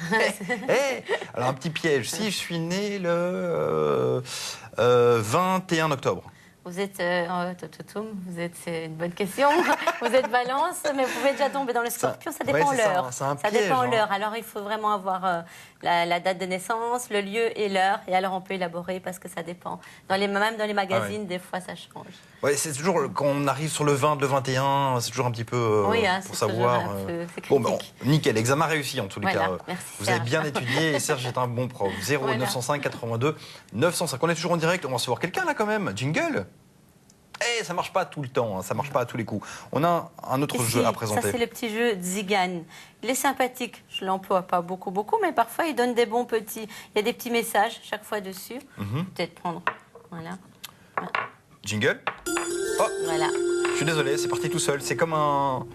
Alors, un petit piège. Si je suis né le 21 octobre. Vous êtes... c'est une bonne question. Vous êtes balance, mais vous pouvez déjà tomber dans le scorpion, ça dépend l'heure. Ça Dépend l'heure. Alors, il faut vraiment avoir la date de naissance, le lieu et l'heure. Et alors, on peut élaborer parce que ça dépend. Même dans les magazines, des fois, ça change. Ouais, c'est toujours, quand on arrive sur le 20, le 21, c'est toujours un petit peu pour savoir. Bon, nickel, examen réussi en tous les cas. Merci, vous avez bien étudié et Serge est un bon prof. 0 905 82 905. On est toujours en direct, on va recevoir quelqu'un là quand même. Jingle. Ça marche pas tout le temps, hein, ça marche pas à tous les coups. On a un autre jeu à présenter. Ça, c'est le petit jeu Zigan. Il est sympathique, je l'emploie pas beaucoup, mais parfois il donne des bons petits. Il y a des petits messages chaque fois dessus. Peut-être prendre. Voilà. Jingle. Oh, voilà. Je suis désolé, c'est parti tout seul. C'est comme un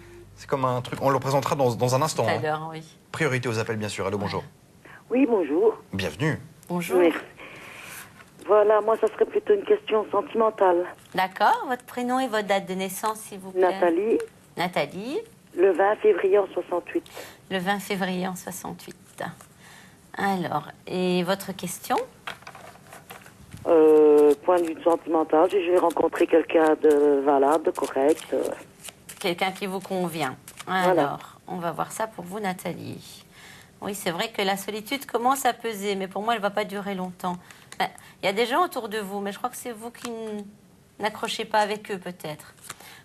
truc. On le présentera dans un instant. Tout à l'heure, oui. Priorité aux appels, bien sûr. Allô, bonjour. Oui, bonjour. Bienvenue. Bonjour. Merci. Voilà, moi, ça serait plutôt une question sentimentale. D'accord. Votre prénom et votre date de naissance, s'il vous plaît. Nathalie. Nathalie. Le 20 février en 68. Le 20 février en 68. Alors, et votre question? Point de vue sentimental, je vais rencontrer quelqu'un de valable, de correct. Quelqu'un qui vous convient. Alors, on va voir ça pour vous, Nathalie. Oui, c'est vrai que la solitude commence à peser, mais pour moi, elle ne va pas durer longtemps. Il y a des gens autour de vous, mais je crois que c'est vous qui n'accrochez pas avec eux, peut-être.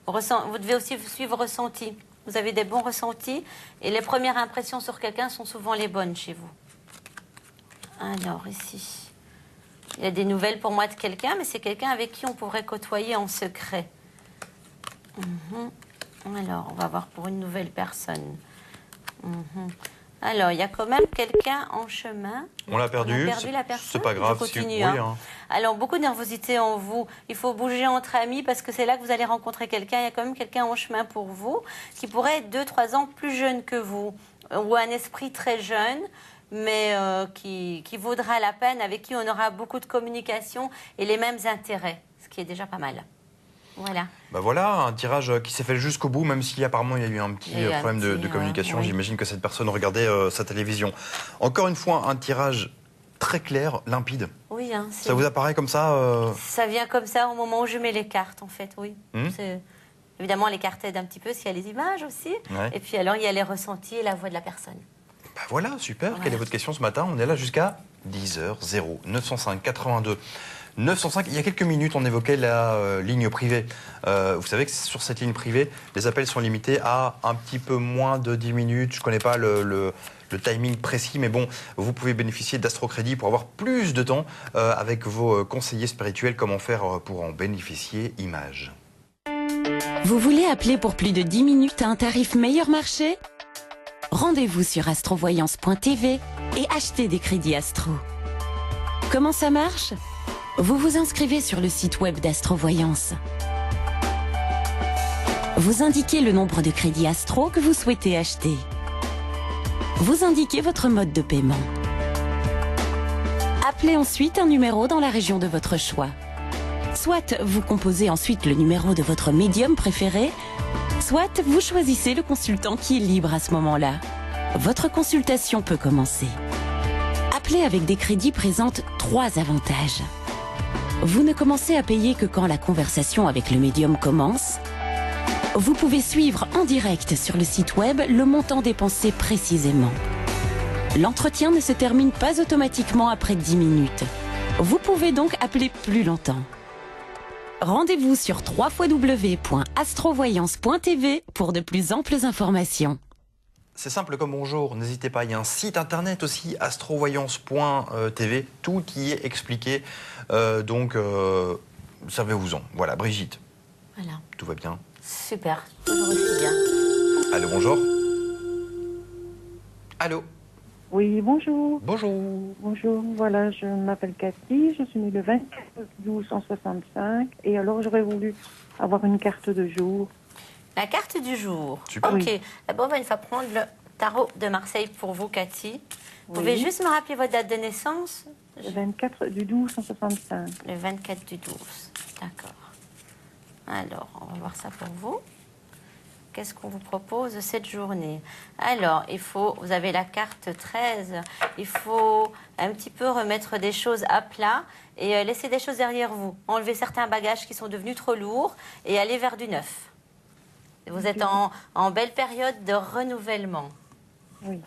Vous devez aussi suivre vos ressentis. Vous avez des bons ressentis, et les premières impressions sur quelqu'un sont souvent les bonnes chez vous. Alors, ici, il y a des nouvelles pour moi de quelqu'un, mais c'est quelqu'un avec qui on pourrait côtoyer en secret. Alors, on va voir pour une nouvelle personne. Alors, il y a quand même quelqu'un en chemin. On l'a perdu. On a perdu la personne. C'est pas grave. Je continue, hein. Alors, beaucoup de nervosité en vous. Il faut bouger entre amis parce que c'est là que vous allez rencontrer quelqu'un. Il y a quand même quelqu'un en chemin pour vous qui pourrait être 2-3 ans plus jeune que vous ou un esprit très jeune, mais qui vaudra la peine, avec qui on aura beaucoup de communication et les mêmes intérêts, ce qui est déjà pas mal. Voilà. Bah voilà, un tirage qui s'est fait jusqu'au bout, même si apparemment il y a eu un petit problème de communication. Oui. J'imagine que cette personne regardait sa télévision. Encore une fois, un tirage très clair, limpide. Oui, hein, ça vous apparaît comme ça Ça vient comme ça au moment où je mets les cartes, en fait, oui. Évidemment, les cartes aident un petit peu s'il y a les images aussi. Ouais. Et puis alors, il y a les ressentis et la voix de la personne. Bah voilà, super. Voilà. Quelle est votre question ce matin? On est là jusqu'à 10h, 0 905 82 905. Il y a quelques minutes, on évoquait la ligne privée. Vous savez que sur cette ligne privée, les appels sont limités à un petit peu moins de 10 minutes. Je ne connais pas le timing précis, mais bon, vous pouvez bénéficier d'Astrocrédit pour avoir plus de temps avec vos conseillers spirituels. Comment faire pour en bénéficier? Image. Vous voulez appeler pour plus de 10 minutes à un tarif meilleur marché? Rendez-vous sur astrovoyance.tv et achetez des crédits Astro. Comment ça marche? Vous vous inscrivez sur le site web d'Astrovoyance. Vous indiquez le nombre de crédits Astro que vous souhaitez acheter. Vous indiquez votre mode de paiement. Appelez ensuite un numéro dans la région de votre choix. Soit vous composez ensuite le numéro de votre médium préféré, soit vous choisissez le consultant qui est libre à ce moment-là. Votre consultation peut commencer. Appeler avec des crédits présente 3 avantages. Vous ne commencez à payer que quand la conversation avec le médium commence. Vous pouvez suivre en direct sur le site web le montant dépensé précisément. L'entretien ne se termine pas automatiquement après 10 minutes. Vous pouvez donc appeler plus longtemps. Rendez-vous sur www.astrovoyance.tv pour de plus amples informations. C'est simple comme bonjour, n'hésitez pas, il y a un site internet aussi, astrovoyance.tv, tout y est expliqué, donc servez-vous-en. Voilà, Brigitte. Voilà. Tout va bien? Super, toujours aussi bien. Allô, bonjour. Allô? Oui, bonjour. Bonjour. Bonjour, voilà, je m'appelle Cathy, je suis née le 24 12 165 et alors j'aurais voulu avoir une carte de jour. La carte du jour. Super. Ok. Oui. D'abord, il va prendre le tarot de Marseille pour vous, Cathy. Vous pouvez juste me rappeler votre date de naissance? Le 24 du 12 165. Le 24 du 12, d'accord. Alors, on va voir ça pour vous. Qu'est-ce qu'on vous propose cette journée? Alors, vous avez la carte 13. Il faut un petit peu remettre des choses à plat et laisser des choses derrière vous. Enlever certains bagages qui sont devenus trop lourds et aller vers du neuf. Vous êtes en belle période de renouvellement. Oui.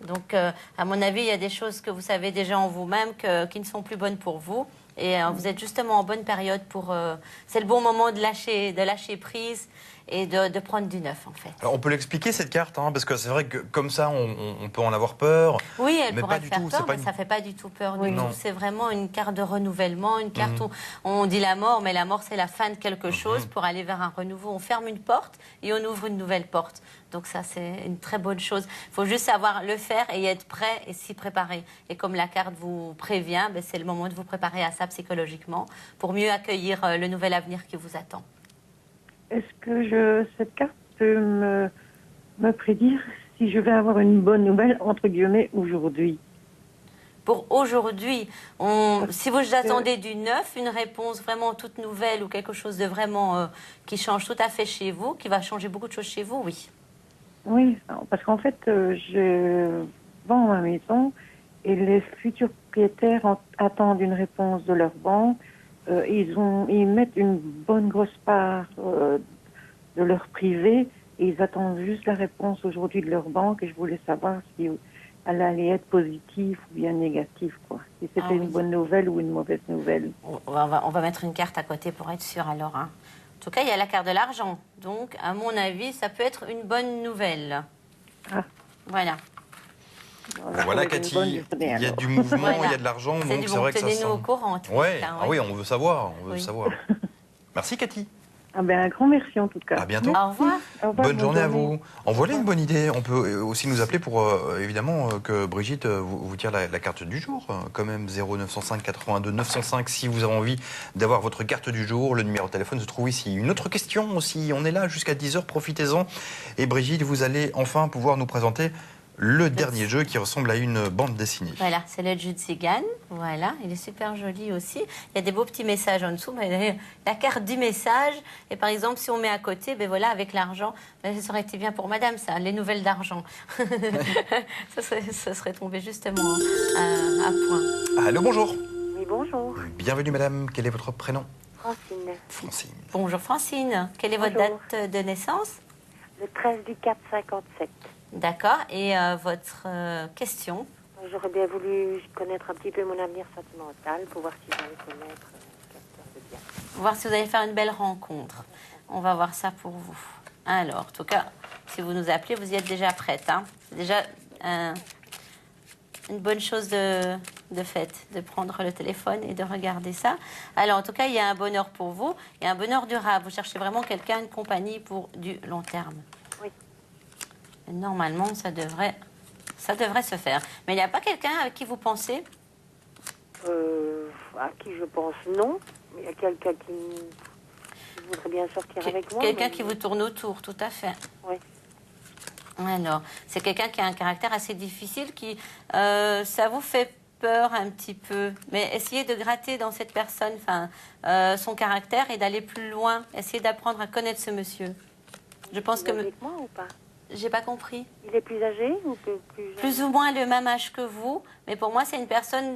Donc, à mon avis, il y a des choses que vous savez déjà en vous-même qui ne sont plus bonnes pour vous. Et vous êtes justement en bonne période pour... c'est le bon moment de lâcher prise et de prendre du neuf, en fait. Alors, on peut l'expliquer, cette carte, hein, parce que c'est vrai que comme ça, on peut en avoir peur. Oui, elle mais pourrait pas du faire tout, peur, pas mais une- ça ne fait pas du tout peur Oui, du tout. non. C'est vraiment une carte de renouvellement, une carte où on dit la mort, mais la mort, c'est la fin de quelque chose pour aller vers un renouveau. On ferme une porte et on ouvre une nouvelle porte. Donc ça, c'est une très bonne chose. Il faut juste savoir le faire et y être prêt et s'y préparer. Et comme la carte vous prévient, ben, c'est le moment de vous préparer à ça psychologiquement pour mieux accueillir le nouvel avenir qui vous attend. Est-ce que cette carte peut me prédire si je vais avoir une bonne nouvelle, entre guillemets, aujourd'hui? Pour aujourd'hui, si vous attendez du neuf, une réponse vraiment toute nouvelle ou quelque chose de vraiment qui change tout à fait chez vous, qui va changer beaucoup de choses chez vous, oui. Oui, parce qu'en fait, je vends ma maison et les futurs propriétaires attendent une réponse de leur banque. Ils mettent une bonne grosse part de leur privé et ils attendent juste la réponse aujourd'hui de leur banque et je voulais savoir si elle allait être positive ou bien négative, quoi. Si c'était oui. une bonne nouvelle ou une mauvaise nouvelle. On va mettre une carte à côté pour être sûr alors. Hein. En tout cas, il y a la carte de l'argent. Donc, à mon avis, ça peut être une bonne nouvelle. Ah. Voilà. Voilà, une Cathy, bonne il journée, y a alors. du mouvement, Voilà. il y a de l'argent, C'est donc du c'est bon. vrai que ça Tenez-nous sent... au courant. en tout Ouais, cas, ah oui, on veut savoir, on veut Oui. savoir. Merci, Cathy. Ah ben, un grand merci en tout cas. À bientôt. Au revoir. Au revoir, Bonne journée à vous. En voilà une bonne idée. On peut aussi nous appeler pour, évidemment, que Brigitte vous tire la carte du jour. Quand même, 0905 82 905 si vous avez envie d'avoir votre carte du jour. Le numéro de téléphone se trouve ici. Une autre question aussi. On est là jusqu'à 10h, profitez-en. Et Brigitte, vous allez enfin pouvoir nous présenter le dernier jeu qui ressemble à une bande dessinée. Voilà, c'est le jeu de Zigane. Voilà, il est super joli aussi. Il y a des beaux petits messages en dessous. Mais la carte du message. Et par exemple, si on met à côté, ben voilà, avec l'argent, ben ça aurait été bien pour madame, ça, les nouvelles d'argent. ça serait tombé justement à point. Allô, bonjour. Oui, bonjour. Bienvenue, madame. Quel est votre prénom? Francine. Francine. Bonjour Francine. Quelle est votre Bonjour. date de naissance? Le 13 du 4 57. D'accord. Et votre question? J'aurais bien voulu connaître un petit peu mon avenir sentimental pour voir si j'allais connaître quelqu'un de bien. Voir si vous allez faire une belle rencontre. On va voir ça pour vous. Alors, en tout cas, si vous nous appelez, vous y êtes déjà prête. Hein. C'est déjà une bonne chose de fait, de prendre le téléphone et de regarder ça. Alors, en tout cas, il y a un bonheur pour vous. Il y a un bonheur durable. Vous cherchez vraiment quelqu'un, une compagnie pour du long terme. Oui. Et normalement, ça devrait se faire. Mais il n'y a pas quelqu'un avec qui vous pensez? À qui je pense non, mais il y a quelqu'un qui voudrait bien sortir avec moi. Quelqu'un mais- qui vous tourne autour, tout à fait. Oui. Alors, c'est quelqu'un qui a un caractère assez difficile, qui ça vous fait peur un petit peu. Mais essayez de gratter dans cette personne, son caractère et d'aller plus loin. Essayez d'apprendre à connaître ce monsieur. Je pense que... Avec moi ou pas? J'ai pas compris. Il est plus âgé ou plus jeune? Plus ou moins le même âge que vous, mais pour moi, c'est une personne,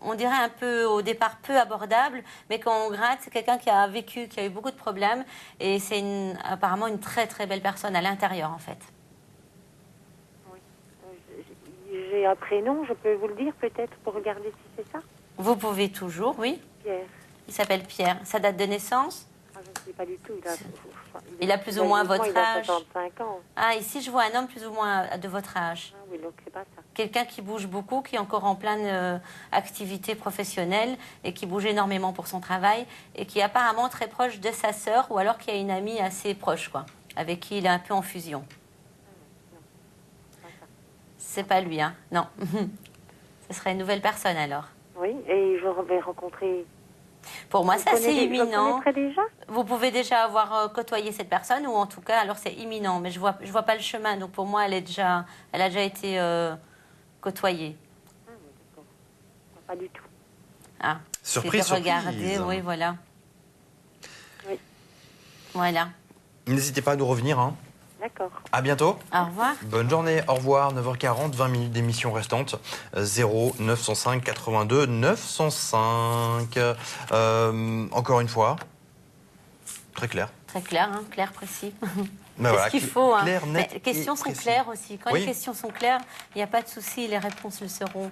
on dirait un peu, au départ, peu abordable, mais quand on gratte, c'est quelqu'un qui a vécu, qui a eu beaucoup de problèmes, et c'est apparemment une très très belle personne à l'intérieur, en fait. Oui. J'ai un prénom, je peux vous le dire peut-être pour regarder si c'est ça? Vous pouvez toujours, oui. Pierre. Il s'appelle Pierre. Sa date de naissance? Ah, je ne sais pas du tout. Il a plus ou moins votre Il a âge. 65 ans. Ah, ici, je vois un homme plus ou moins de votre âge. Ah oui, donc c'est pas ça. Quelqu'un qui bouge beaucoup, qui est encore en pleine activité professionnelle et qui bouge énormément pour son travail et qui est apparemment très proche de sa sœur ou alors qui a une amie assez proche, quoi, avec qui il est un peu en fusion. C'est pas lui, hein? Non. Ce serait une nouvelle personne alors. Oui, et je vais rencontrer... Pour moi, Vous c'est assez connaissez- vous imminent. connaîtrez déjà? Vous pouvez déjà avoir côtoyé cette personne ou en tout cas, alors c'est imminent. Mais je vois pas le chemin. Donc pour moi, elle a déjà été côtoyée. Ah oui, d'accord. Pas du tout. Ah, Surprise, c'est de regarder, surprise. oui, voilà. Oui. Voilà. N'hésitez pas à nous revenir. Hein. D'accord. À bientôt. Au revoir. Bonne journée, au revoir. 9h40, 20 minutes d'émission restante. 0 905 82 905. Encore une fois, très clair. Très clair, hein, clair, précis. Ben C'est voilà, ce qu'il faut. Hein. clair, net Mais les questions et sont précis. claires aussi. Quand Oui. les questions sont claires, il n'y a pas de souci, les réponses le seront.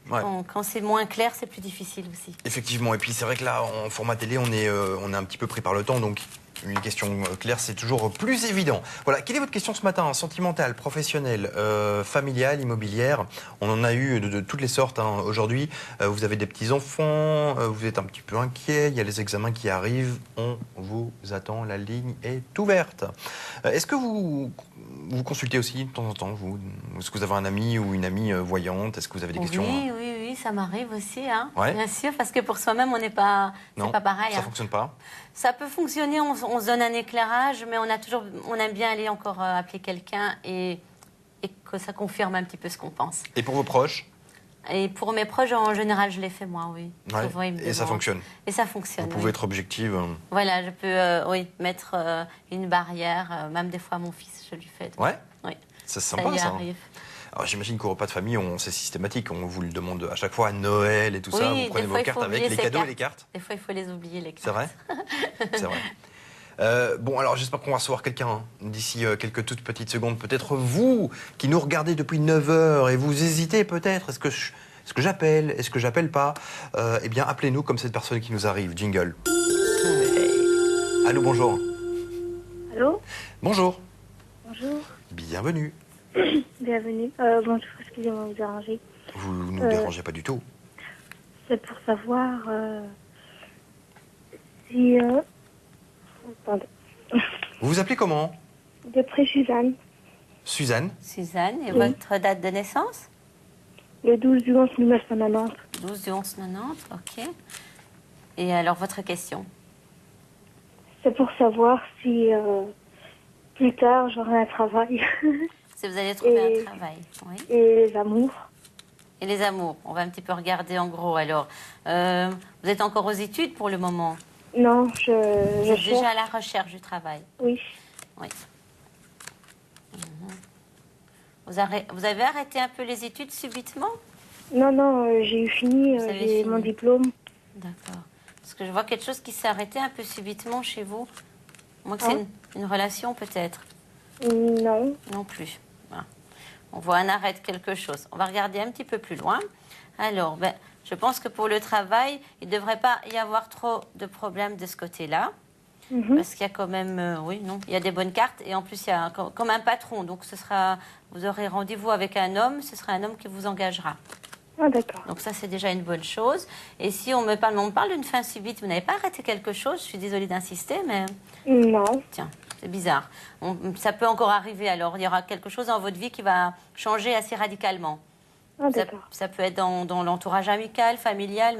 Ouais. Quand c'est moins clair, c'est plus difficile aussi. Effectivement, et puis c'est vrai que là, en format télé, on est un petit peu pris par le temps, donc une question claire, c'est toujours plus évident. Voilà, quelle est votre question ce matin? Sentimentale, professionnelle, familiale, immobilière? On en a eu de toutes les sortes hein, aujourd'hui. Vous avez des petits-enfants, vous êtes un petit peu inquiet, il y a les examens qui arrivent, on vous attend, la ligne est ouverte. Est-ce que vous consultez aussi de temps en temps, vous? Est-ce que vous avez un ami ou une amie voyante? Est-ce que vous avez des questions? Oui, ça m'arrive aussi, hein. Ouais. Bien sûr, parce que pour soi-même, on n'est pas, Non, c'est pas pareil. ça hein. fonctionne pas. Ça peut fonctionner, on se donne un éclairage, mais on aime bien aller encore appeler quelqu'un et que ça confirme un petit peu ce qu'on pense. Et pour vos proches? Et pour mes proches, en général, je l'ai fait moi, oui. Ouais. Souvent, ils me Et ça demandent. fonctionne. Et ça fonctionne. Vous pouvez oui. être objective. Voilà, je peux mettre une barrière, même des fois à mon fils, je lui fais. Ouais. Oui. C'est Ça sympa y ça. arrive. Alors j'imagine qu'au repas de famille, c'est systématique. On vous le demande à chaque fois à Noël et tout ça. Oui, Vous prenez des vos fois, il cartes faut avec oublier les ces cadeaux cartes. et les cartes. Des fois, il faut les oublier, les cartes. C'est vrai. C'est vrai. Bon, alors j'espère qu'on va recevoir quelqu'un hein, d'ici quelques toutes petites secondes. Peut-être vous qui nous regardez depuis 9h et vous hésitez peut-être. Est-ce que j'appelle? Est-ce que j'appelle pas? Eh bien, appelez-nous comme cette personne qui nous arrive. Jingle. Allô, bonjour. Allô? Bonjour. Bonjour. Bienvenue. Bienvenue. Bonjour, excusez-moi de vous déranger. Vous ne nous dérangez pas du tout. C'est pour savoir si... Attendez. Vous vous appelez comment? D'après Suzanne, Suzanne. Suzanne, et Oui. votre date de naissance? le 12 du 11 1990. 12 du 11 90, ok. Et alors, votre question? C'est pour savoir si plus tard j'aurai un travail Si vous allez trouver Et- un travail, oui. et les amours. Et les amours, on va un petit peu regarder en gros. Alors, vous êtes encore aux études pour le moment? Non, Vous je êtes déjà cherche. à la recherche du travail? Oui. Oui. Mhm. Vous avez arrêté un peu les études subitement? Non, non, j'ai eu fini, Vous avez j'ai fini. mon diplôme. D'accord. Parce que je vois quelque chose qui s'est arrêté un peu subitement chez vous. Moi, que c'est Hein? une relation peut-être? Non. Non plus. Voilà. On voit un arrêt de quelque chose. On va regarder un petit peu plus loin. Alors, je pense que pour le travail, il ne devrait pas y avoir trop de problèmes de ce côté-là. Mhm. Parce qu'il y a quand même, oui, non, il y a des bonnes cartes. Et en plus, il y a comme un patron. Donc, vous aurez rendez-vous avec un homme. Ce sera un homme qui vous engagera. Ah, d'accord. Donc ça, c'est déjà une bonne chose. Et si on me parle d'une fin subite, vous n'avez pas arrêté quelque chose? Je suis désolée d'insister, mais Non. tiens, c'est bizarre. Ça peut encore arriver. Alors, il y aura quelque chose dans votre vie qui va changer assez radicalement. Ah, d'accord. Ça peut être dans l'entourage amical, familial,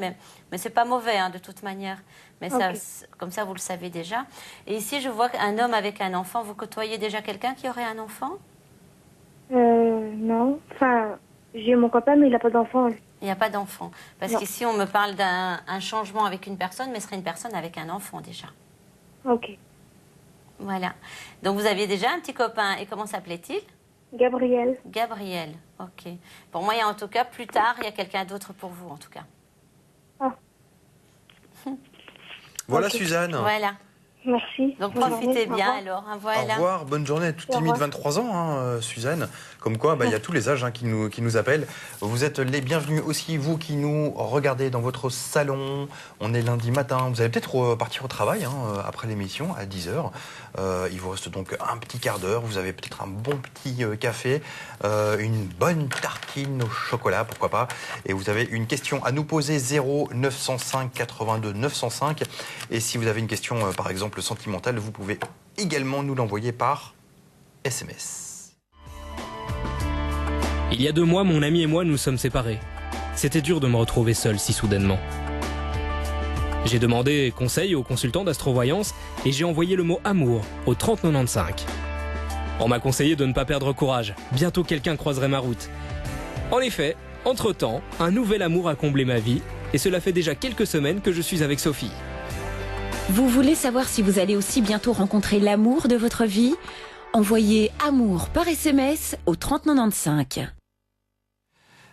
mais c'est pas mauvais hein, de toute manière. Mais ça, Ok. comme ça, vous le savez déjà. Et ici, je vois un homme avec un enfant. Vous côtoyez déjà quelqu'un qui aurait un enfant? Non. Enfin, j'ai mon copain, mais il n'a pas d'enfant. lui. Il n'y a pas d'enfant. Parce Non. qu'ici, on me parle d'un changement avec une personne, mais ce serait une personne avec un enfant déjà. Ok. Voilà. Donc, vous aviez déjà un petit copain. Et comment s'appelait-il? Gabriel. Gabriel. Ok. Pour moi, il y a en tout cas, plus tard, il y a quelqu'un d'autre pour vous, en tout cas. Voilà Ok. Suzanne. Voilà. Merci. Donc, Bonne profitez journée. bien, Au revoir. alors. Hein, Au voilà. revoir, bonne journée, toute Au timide, revoir. 23 ans, hein, Suzanne. Comme quoi, il y a tous les âges hein, qui nous appellent. Vous êtes les bienvenus aussi, vous qui nous regardez dans votre salon. On est lundi matin. Vous allez peut-être partir au travail hein, après l'émission à 10h. Il vous reste donc un petit quart d'heure. Vous avez peut-être un bon petit café, une bonne tartine au chocolat, pourquoi pas. Et vous avez une question à nous poser, 0 905 82 905. Et si vous avez une question, par exemple, sentimentale, vous pouvez également nous l'envoyer par SMS. Il y a 2 mois, mon ami et moi nous sommes séparés. C'était dur de me retrouver seul si soudainement. J'ai demandé conseil au consultant d'astrovoyance et j'ai envoyé le mot amour au 3095. On m'a conseillé de ne pas perdre courage, bientôt quelqu'un croiserait ma route. En effet, entre-temps, un nouvel amour a comblé ma vie et cela fait déjà quelques semaines que je suis avec Sophie. Vous voulez savoir si vous allez aussi bientôt rencontrer l'amour de votre vie? Envoyez amour par SMS au 3095.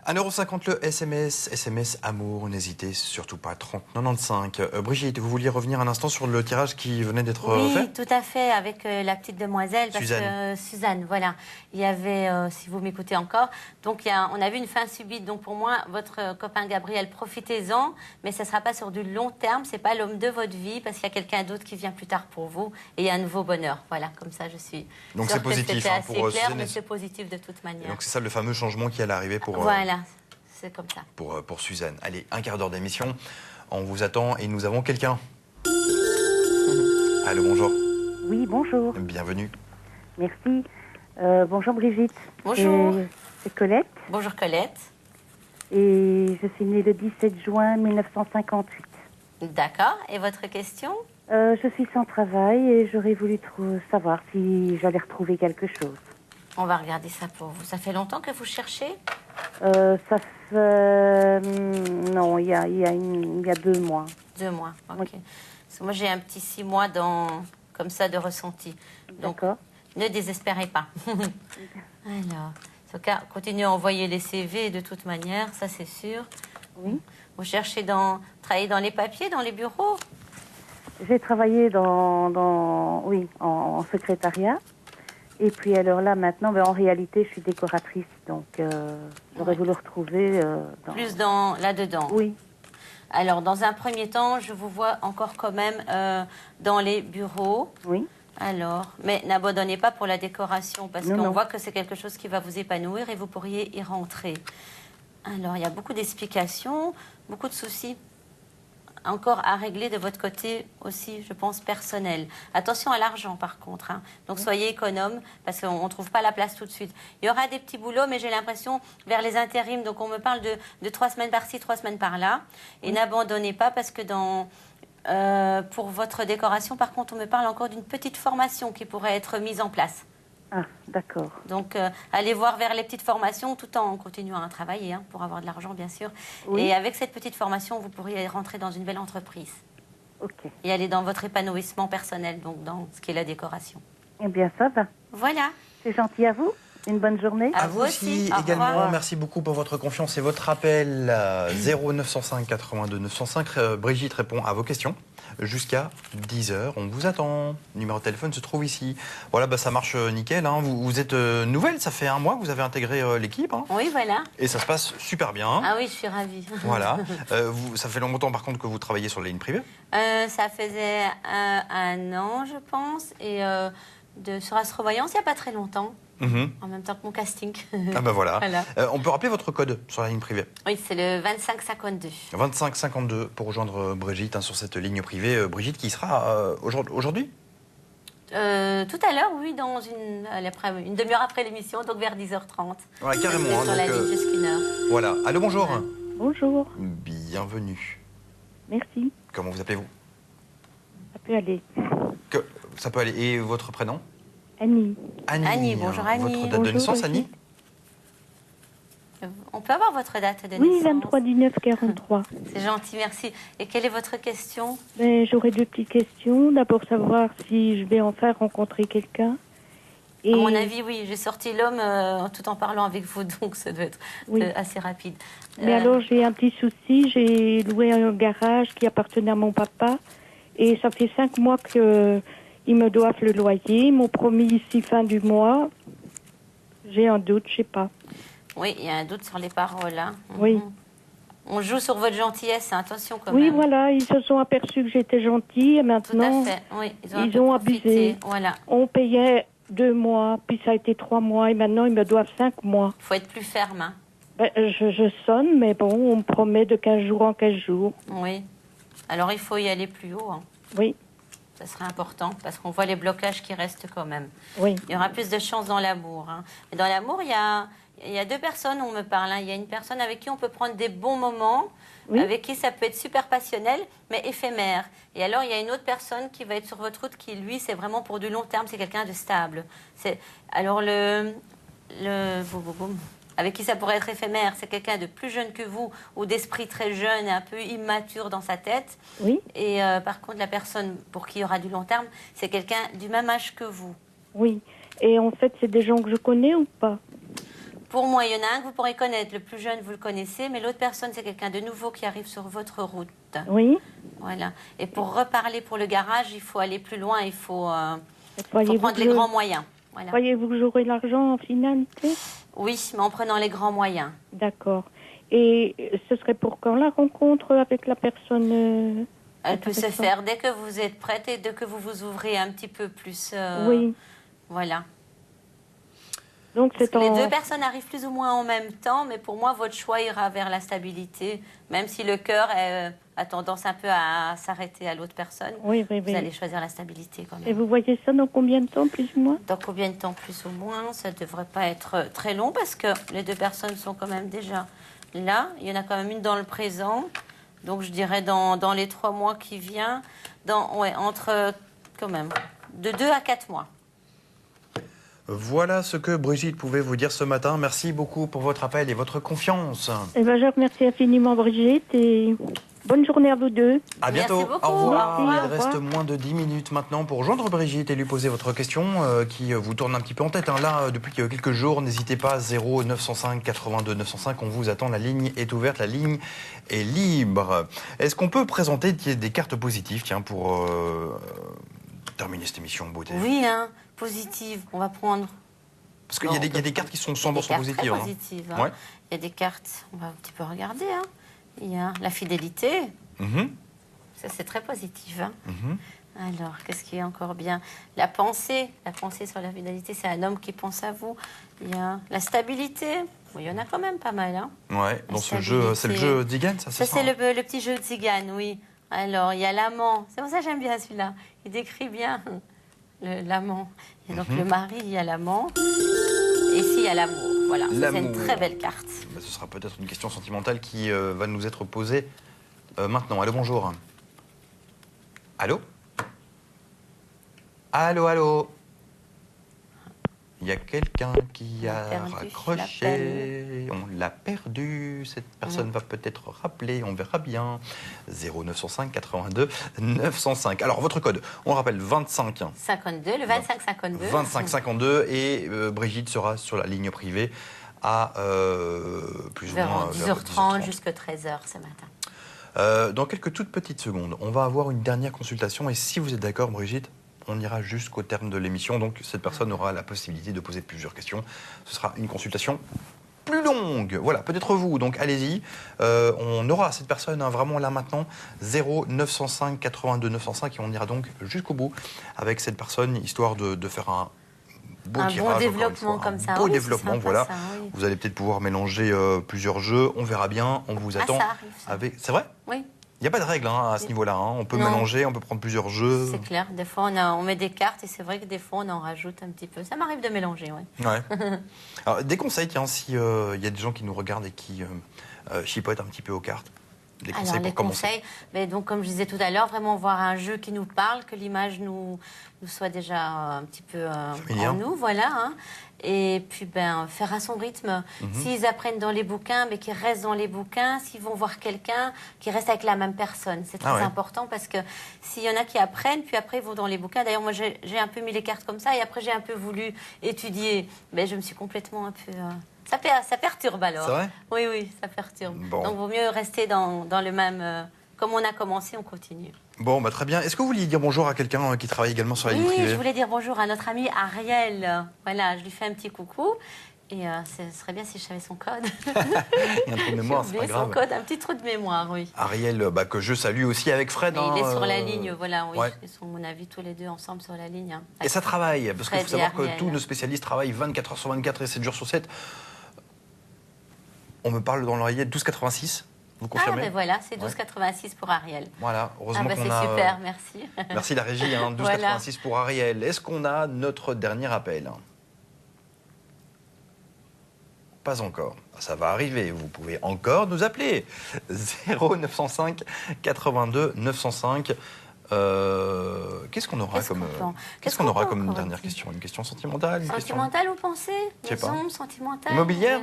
1,50 € le SMS amour, n'hésitez surtout pas, 30,95. Brigitte, vous vouliez revenir un instant sur le tirage qui venait d'être fait? Oui, tout à fait, avec la petite demoiselle. Suzanne. Suzanne, voilà. Il y avait, si vous m'écoutez encore, donc on a vu une fin subite. Donc pour moi, votre copain Gabriel, profitez-en, mais ce ne sera pas sur du long terme, ce n'est pas l'homme de votre vie, parce qu'il y a quelqu'un d'autre qui vient plus tard pour vous, et il y a un nouveau bonheur. Voilà, comme ça je suis Donc sûre c'est positif, que c'était assez pour clair, Suzanne. mais c'est positif de toute manière. Donc c'est ça le fameux changement qui allait arriver pour... Voilà, c'est comme ça. Pour Suzanne. Allez, un quart d'heure d'émission. On vous attend et nous avons quelqu'un. Allô, bonjour. Oui, bonjour. Bienvenue. Merci. Bonjour Brigitte. Bonjour. C'est Colette. Bonjour Colette. Et je suis née le 17 juin 1958. D'accord. Et votre question? Je suis sans travail et j'aurais voulu savoir si j'allais retrouver quelque chose. On va regarder ça pour vous. Ça fait longtemps que vous cherchez? Ça fait... non, il y a 2 mois. 2 mois, ok. Parce que moi, j'ai un petit 6 mois comme ça de ressenti. Donc, ne désespérez pas. Alors, en tout cas, continuez à envoyer les CV de toute manière, ça c'est sûr. Oui. Vous cherchez travailler dans les papiers, dans les bureaux? J'ai travaillé en secrétariat. Et puis alors là, maintenant, en réalité, je suis décoratrice. Donc, j'aurais voulu retrouver... Plus là-dedans? Oui. Alors, dans un premier temps, je vous vois encore quand même dans les bureaux. Oui. Alors, mais n'abandonnez pas pour la décoration, parce Non, qu'on non. voit que c'est quelque chose qui va vous épanouir et vous pourriez y rentrer. Alors, il y a beaucoup d'explications, beaucoup de soucis encore à régler de votre côté aussi, je pense, personnel. Attention à l'argent, par contre. Hein. Donc, soyez économe, parce qu'on ne trouve pas la place tout de suite. Il y aura des petits boulots, mais j'ai l'impression, vers les intérims, donc on me parle de 3 semaines par-ci, 3 semaines par-là. Et n'abandonnez pas, parce que pour votre décoration, par contre, on me parle encore d'une petite formation qui pourrait être mise en place. Ah, d'accord. Donc, allez voir vers les petites formations tout en continuant à travailler pour avoir de l'argent, bien sûr. Oui. Et avec cette petite formation, vous pourriez rentrer dans une belle entreprise. Ok. Et aller dans votre épanouissement personnel, donc dans ce qui est la décoration. Eh bien, ça va. Voilà. C'est gentil à vous. Une bonne journée. À vous aussi. Au également. revoir. Merci beaucoup pour votre confiance et votre appel. 0905 82 905. Brigitte répond à vos questions jusqu'à 10h. On vous attend. Le numéro de téléphone se trouve ici. Voilà, ça marche nickel. Hein. Vous êtes nouvelle, ça fait 1 mois que vous avez intégré l'équipe. Hein. Oui, voilà. Et ça se passe super bien. Ah oui, je suis ravie. Voilà. Ça fait longtemps par contre que vous travaillez sur la ligne privée? Ça faisait 1 an, je pense. Et sur Astrovoyance, il n'y a pas très longtemps. En même temps que mon casting. Ah ben voilà. Voilà. On peut rappeler votre code sur la ligne privée? Oui, c'est le 2552. 2552 pour rejoindre Brigitte sur cette ligne privée. Brigitte qui sera aujourd'hui? Tout à l'heure, oui, dans une demi-heure après l'émission, donc vers 10h30. Voilà, carrément. Sur la ligne jusqu'une heure. Voilà. Allô, bonjour. Bonjour. Bienvenue. Merci. Comment vous appelez-vous? Ça peut aller. Ça peut aller. Et votre prénom? Annie. Annie, bonjour Annie. Votre date de naissance, Annie? On peut avoir votre date de Oui, naissance? 23/19/43. C'est gentil, merci. Et quelle est votre question? J'aurais 2 petites questions. D'abord, savoir si je vais enfin rencontrer quelqu'un. À mon avis, oui. J'ai sorti l'homme tout en parlant avec vous, donc ça doit être assez rapide. Mais alors, j'ai un petit souci. J'ai loué un garage qui appartenait à mon papa. Et ça fait 5 mois qu'ils me doivent le loyer. Ils m'ont promis ici fin du mois. J'ai un doute, je sais pas. Oui, il y a un doute sur les paroles. Hein. Oui. On joue sur votre gentillesse, hein. Attention quand même. Oui, voilà, ils se sont aperçus que j'étais gentille et maintenant, Tout à fait. Oui, ils ont abusé. Voilà. On payait 2 mois, puis ça a été 3 mois et maintenant ils me doivent 5 mois. Il faut être plus ferme. Hein. Je sonne, mais bon, on me promet de 15 jours en 15 jours. Oui. Alors il faut y aller plus haut. Hein. Oui. Ça serait important parce qu'on voit les blocages qui restent quand même. Oui. Il y aura plus de chance dans l'amour. Hein. Mais dans l'amour, il y a 2 personnes, on me parle. Hein. Il y a une personne avec qui on peut prendre des bons moments, avec qui ça peut être super passionnel, mais éphémère. Et alors, il y a une autre personne qui va être sur votre route qui, lui, c'est vraiment pour du long terme, c'est quelqu'un de stable. Alors, avec qui ça pourrait être éphémère, c'est quelqu'un de plus jeune que vous ou d'esprit très jeune et un peu immature dans sa tête. Oui. Et par contre, la personne pour qui il y aura du long terme, c'est quelqu'un du même âge que vous. Oui. Et en fait, c'est des gens que je connais ou pas? Pour moi, il y en a un que vous pourrez connaître. Le plus jeune, vous le connaissez, mais l'autre personne, c'est quelqu'un de nouveau qui arrive sur votre route. Oui. Voilà. Et pour reparler pour le garage, il faut aller plus loin, il faut prendre les grands moyens. Voilà. Croyez-vous que j'aurai l'argent en finalité? Oui, mais en prenant les grands moyens. D'accord. Et ce serait pour quand la rencontre avec la personne Elle peut se faire dès que vous êtes prête et dès que vous vous ouvrez un petit peu plus. Oui. Voilà. Donc les deux personnes arrivent plus ou moins en même temps, mais pour moi, votre choix ira vers la stabilité, même si le cœur a tendance un peu à s'arrêter à l'autre personne. Oui. Vous allez choisir la stabilité quand même. Et vous voyez ça dans combien de temps, plus ou moins? Dans combien de temps, plus ou moins? Ça ne devrait pas être très long parce que les deux personnes sont quand même déjà là. Il y en a quand même une dans le présent. Donc, je dirais dans les 3 mois qui viennent, entre quand même de 2 à 4 mois. Voilà ce que Brigitte pouvait vous dire ce matin. Merci beaucoup pour votre appel et votre confiance. Eh ben, je remercie infiniment Brigitte et bonne journée à vous deux. À bientôt. Merci beaucoup. Au revoir. Merci, Il reste moins de 10 minutes maintenant pour joindre Brigitte et lui poser votre question qui vous tourne un petit peu en tête. Là, depuis quelques jours, n'hésitez pas, 0 905 82 905. On vous attend. La ligne est ouverte, la ligne est libre. Est-ce qu'on peut présenter des cartes positives, pour terminer cette émission en beauté? Oui, positive. On va prendre. Parce qu'il y a des cartes qui sont 100% positives. Très positives. Ouais. Il y a des cartes, on va un petit peu regarder. Il y a la fidélité. Ça, c'est très positif. Alors, qu'est-ce qui est encore bien? La pensée sur la fidélité, c'est un homme qui pense à vous. Il y a la stabilité. Il y en a quand même pas mal. Ouais, dans ce jeu, c'est le jeu Zigan, ça c'est le petit jeu de Zigan, oui. Alors, il y a l'amant. C'est pour ça que j'aime bien celui-là. Il décrit bien l'amant. Et donc, le mari, il y a l'amant. Et ici, il y a l'amour. Voilà, c'est une très belle carte. Ce sera peut-être une question sentimentale qui va nous être posée maintenant. Allô, bonjour. Allô? Allô? Il y a quelqu'un qui a raccroché. On l'a perdu. Cette personne va peut-être rappeler. On verra bien. 0 905 82 905. Alors, votre code, on rappelle 25. 52, le 25-52. 25-52. Et Brigitte sera sur la ligne privée à plus ou moins 10h30 jusqu'à 13h ce matin. Dans quelques toutes petites secondes, on va avoir une dernière consultation. Et si vous êtes d'accord, Brigitte, on ira jusqu'au terme de l'émission. Donc, cette personne aura la possibilité de poser plusieurs questions. Ce sera une consultation plus longue. Voilà, peut-être vous. Donc, allez-y. On aura cette personne vraiment là maintenant. 0 905 82 905. Et on ira donc jusqu'au bout avec cette personne, histoire de faire un beau tirage. Bon développement comme ça. Un beau développement, voilà. Ça, oui. Vous allez peut-être pouvoir mélanger plusieurs jeux. On verra bien. On vous attend. Ça arrive, ça. C'est vrai? Oui. Il n'y a pas de règle à ce niveau-là. On peut mélanger, on peut prendre plusieurs jeux. C'est clair. Des fois, on met des cartes et c'est vrai que des fois, on en rajoute un petit peu. Ça m'arrive de mélanger, oui. Ouais. Alors, des conseils, s'il y a des gens qui nous regardent et qui chipotent un petit peu aux cartes. Des conseils Alors, pour commencer. Mais donc, comme je disais tout à l'heure, vraiment voir un jeu qui nous parle, que l'image nous soit déjà un petit peu en nous, voilà. Et puis, faire à son rythme. S'ils apprennent dans les bouquins, mais qu'ils restent dans les bouquins, s'ils vont voir quelqu'un, qui reste avec la même personne. C'est très important parce que s'il y en a qui apprennent, puis après ils vont dans les bouquins. D'ailleurs, moi, j'ai un peu mis les cartes comme ça et après, j'ai un peu voulu étudier. Mais je me suis complètement un peu... Ça perturbe alors. C'est vrai? Oui, ça perturbe. Bon. Donc, il vaut mieux rester dans le même... comme on a commencé, on continue. Bon, très bien. Est-ce que vous vouliez dire bonjour à quelqu'un qui travaille également sur la ligne privée? Oui, je voulais dire bonjour à notre ami Ariel. Voilà, je lui fais un petit coucou. Et ce serait bien si je savais son code. Il y a un trou de mémoire, c'est pas grave. Son code, un petit trou de mémoire, oui. Ariel, que je salue aussi avec Fred. Il est sur la ligne, voilà, oui. Ouais. Ils sont, à mon avis, tous les deux ensemble sur la ligne. Et ça travaille, parce qu'il faut savoir Ariel. que tous nos spécialistes travaillent 24 heures sur 24 et 7 jours sur 7. On me parle dans l'oreillette 12,86. Vous confirmez? Ben voilà, c'est 12,86 pour Ariel. Voilà, heureusement qu'on a... c'est super, merci. Merci la régie, 12,86 voilà. Pour Ariel. Est-ce qu'on a notre dernier appel? Pas encore. Ça va arriver. Vous pouvez encore nous appeler. 0 905 82 905. Qu'est-ce qu'on aura comme dernière question? Une question sentimentale? Sentimentale, vous pensez? Je sais pas. Sentimentale? Immobilière?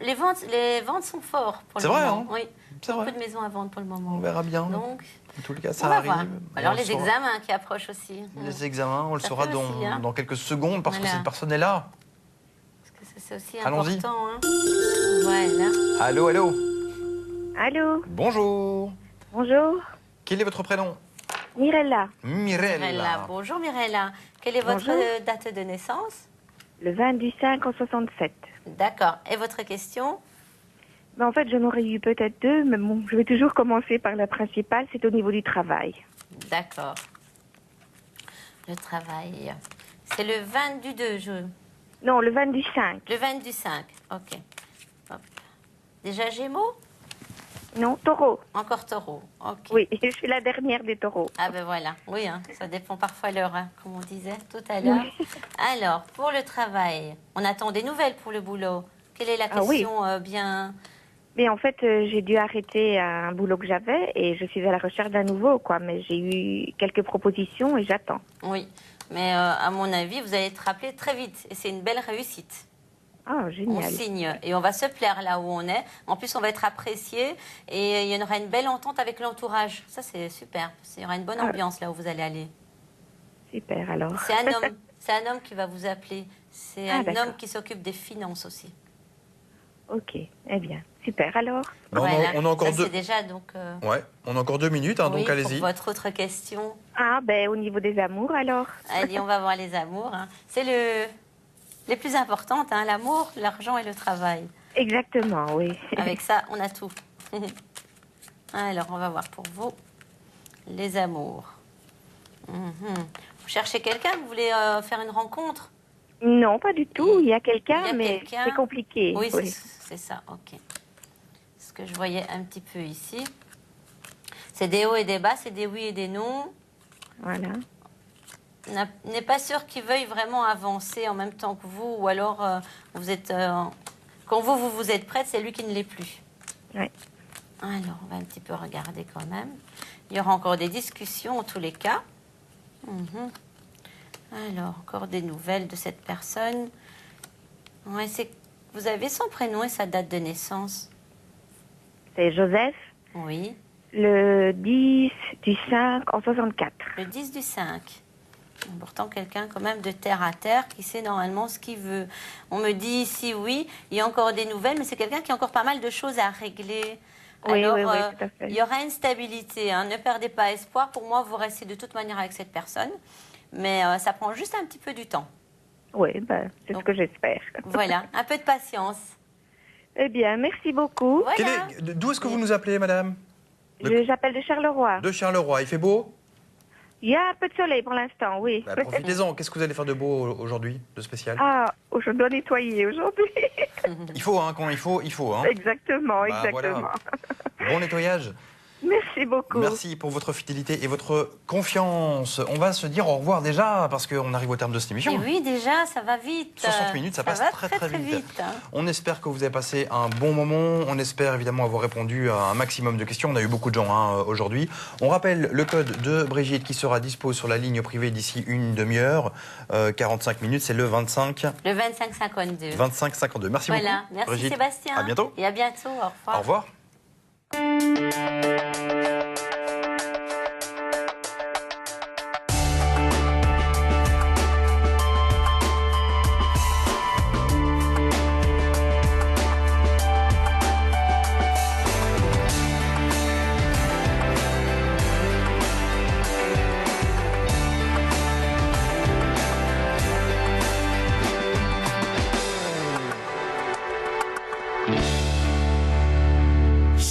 Les ventes sont fortes pour le C'est vrai, moment. hein? Oui. C'est vrai. Beaucoup de maisons à vendre pour le moment. On verra bien. Donc, en tout cas, on ça va arrive. voir. Alors, on les le saura. examens qui approchent aussi. Les examens, on le Ça saura fait aussi, hein. dans quelques secondes parce que Voilà. cette personne est là. Parce que c'est aussi Allons-y. important. Hein. Voilà. Allô, allô. Allô, Bonjour. bonjour, Quel est votre prénom? Mirella, Mirella. Bonjour Mirella. Quelle est votre Bonjour. date de naissance? le 20 du 5 en 67. D'accord. Et votre question? Ben, en fait, j'en aurais eu peut-être deux, mais bon, je vais toujours commencer par la principale, c'est au niveau du travail. D'accord. Le travail. C'est le 20 du 2, Non, le 20 du 5. Le 20 du 5. Ok. Hop. Déjà Gémeaux? Non, taureau. Encore taureau. Ok. Oui, je suis la dernière des taureaux. Ah ben voilà. Oui, hein, ça dépend parfois l'heure, hein, comme on disait tout à l'heure. Alors, pour le travail, on attend des nouvelles pour le boulot. Quelle est la Ah oui. question bien... Mais en fait, j'ai dû arrêter un boulot que j'avais et je suis à la recherche d'un nouveau, quoi. Mais j'ai eu quelques propositions et j'attends. Oui, mais à mon avis, vous allez être rappelé très vite. Et c'est une belle réussite. Ah, On génial. signe et on va se plaire là où on est. En plus, on va être apprécié et il y aura une belle entente avec l'entourage. Ça, c'est super. Il y aura une bonne ambiance là où vous allez aller. Super, alors. C'est un homme qui va vous appeler. C'est Ah, un d'accord. homme qui s'occupe des finances aussi. Ok, eh bien, super, alors. Ben, on a encore Ça, deux. c'est déjà donc. Ouais, on a encore 2 minutes, hein, oui, donc allez-y. pour votre autre question. Ah, ben, au niveau des amours, alors. Allez, on va voir les amours. Hein. C'est les plus importantes, hein, l'amour, l'argent et le travail. Exactement, oui. Avec ça, on a tout. Alors, on va voir pour vous les amours. Vous cherchez quelqu'un? Vous voulez faire une rencontre? Non, pas du tout. Il y a quelqu'un, Il y a mais quelqu'un. c'est compliqué. Oui, c'est ça, ok. Ce que je voyais un petit peu ici. C'est des hauts et des bas, c'est des oui et des non. Voilà. On n'est pas sûr qu'ils veuillent vraiment avancer en même temps que vous, ou alors vous êtes... quand vous êtes prête, c'est lui qui ne l'est plus. Oui. Alors, on va un petit peu regarder quand même. Il y aura encore des discussions en tous les cas. Alors, encore des nouvelles de cette personne. Ouais, vous avez son prénom et sa date de naissance? C'est Joseph, Oui, le 10 du 5 en 64. le 10 du 5. Pourtant, quelqu'un quand même de terre à terre qui sait normalement ce qu'il veut. On me dit ici, oui, il y a encore des nouvelles, mais c'est quelqu'un qui a encore pas mal de choses à régler. Oui, Alors, oui, tout à fait. il y aura une stabilité. Hein. Ne perdez pas espoir. Pour moi, vous restez de toute manière avec cette personne. Mais ça prend juste un petit peu du temps. Oui, ben, c'est ce que j'espère. Voilà, un peu de patience. Eh bien, merci beaucoup. Voilà. D'où est-ce que vous nous appelez, madame? J'appelle de Charleroi. De Charleroi. Il fait beau? Il y a un peu de soleil pour l'instant, oui. Bah, profitez-en. Qu'est-ce que vous allez faire de beau aujourd'hui, de spécial? Ah, je dois nettoyer aujourd'hui. Il faut, hein, quand il faut. Hein. Exactement, Bah, exactement. voilà. Bon nettoyage. Merci beaucoup. Merci pour votre fidélité et votre confiance. On va se dire au revoir déjà parce qu'on arrive au terme de cette émission. Et oui, déjà, ça va vite. 60 minutes, ça passe va très vite. Hein. On espère que vous avez passé un bon moment. On espère évidemment avoir répondu à un maximum de questions. On a eu beaucoup de gens aujourd'hui. On rappelle le code de Brigitte qui sera dispo sur la ligne privée d'ici une demi-heure. 45 minutes, c'est le 25. Le 25-52. 25-52. Merci beaucoup. Merci Brigitte. Sébastien. À bientôt. Et à bientôt. Au revoir. Au revoir.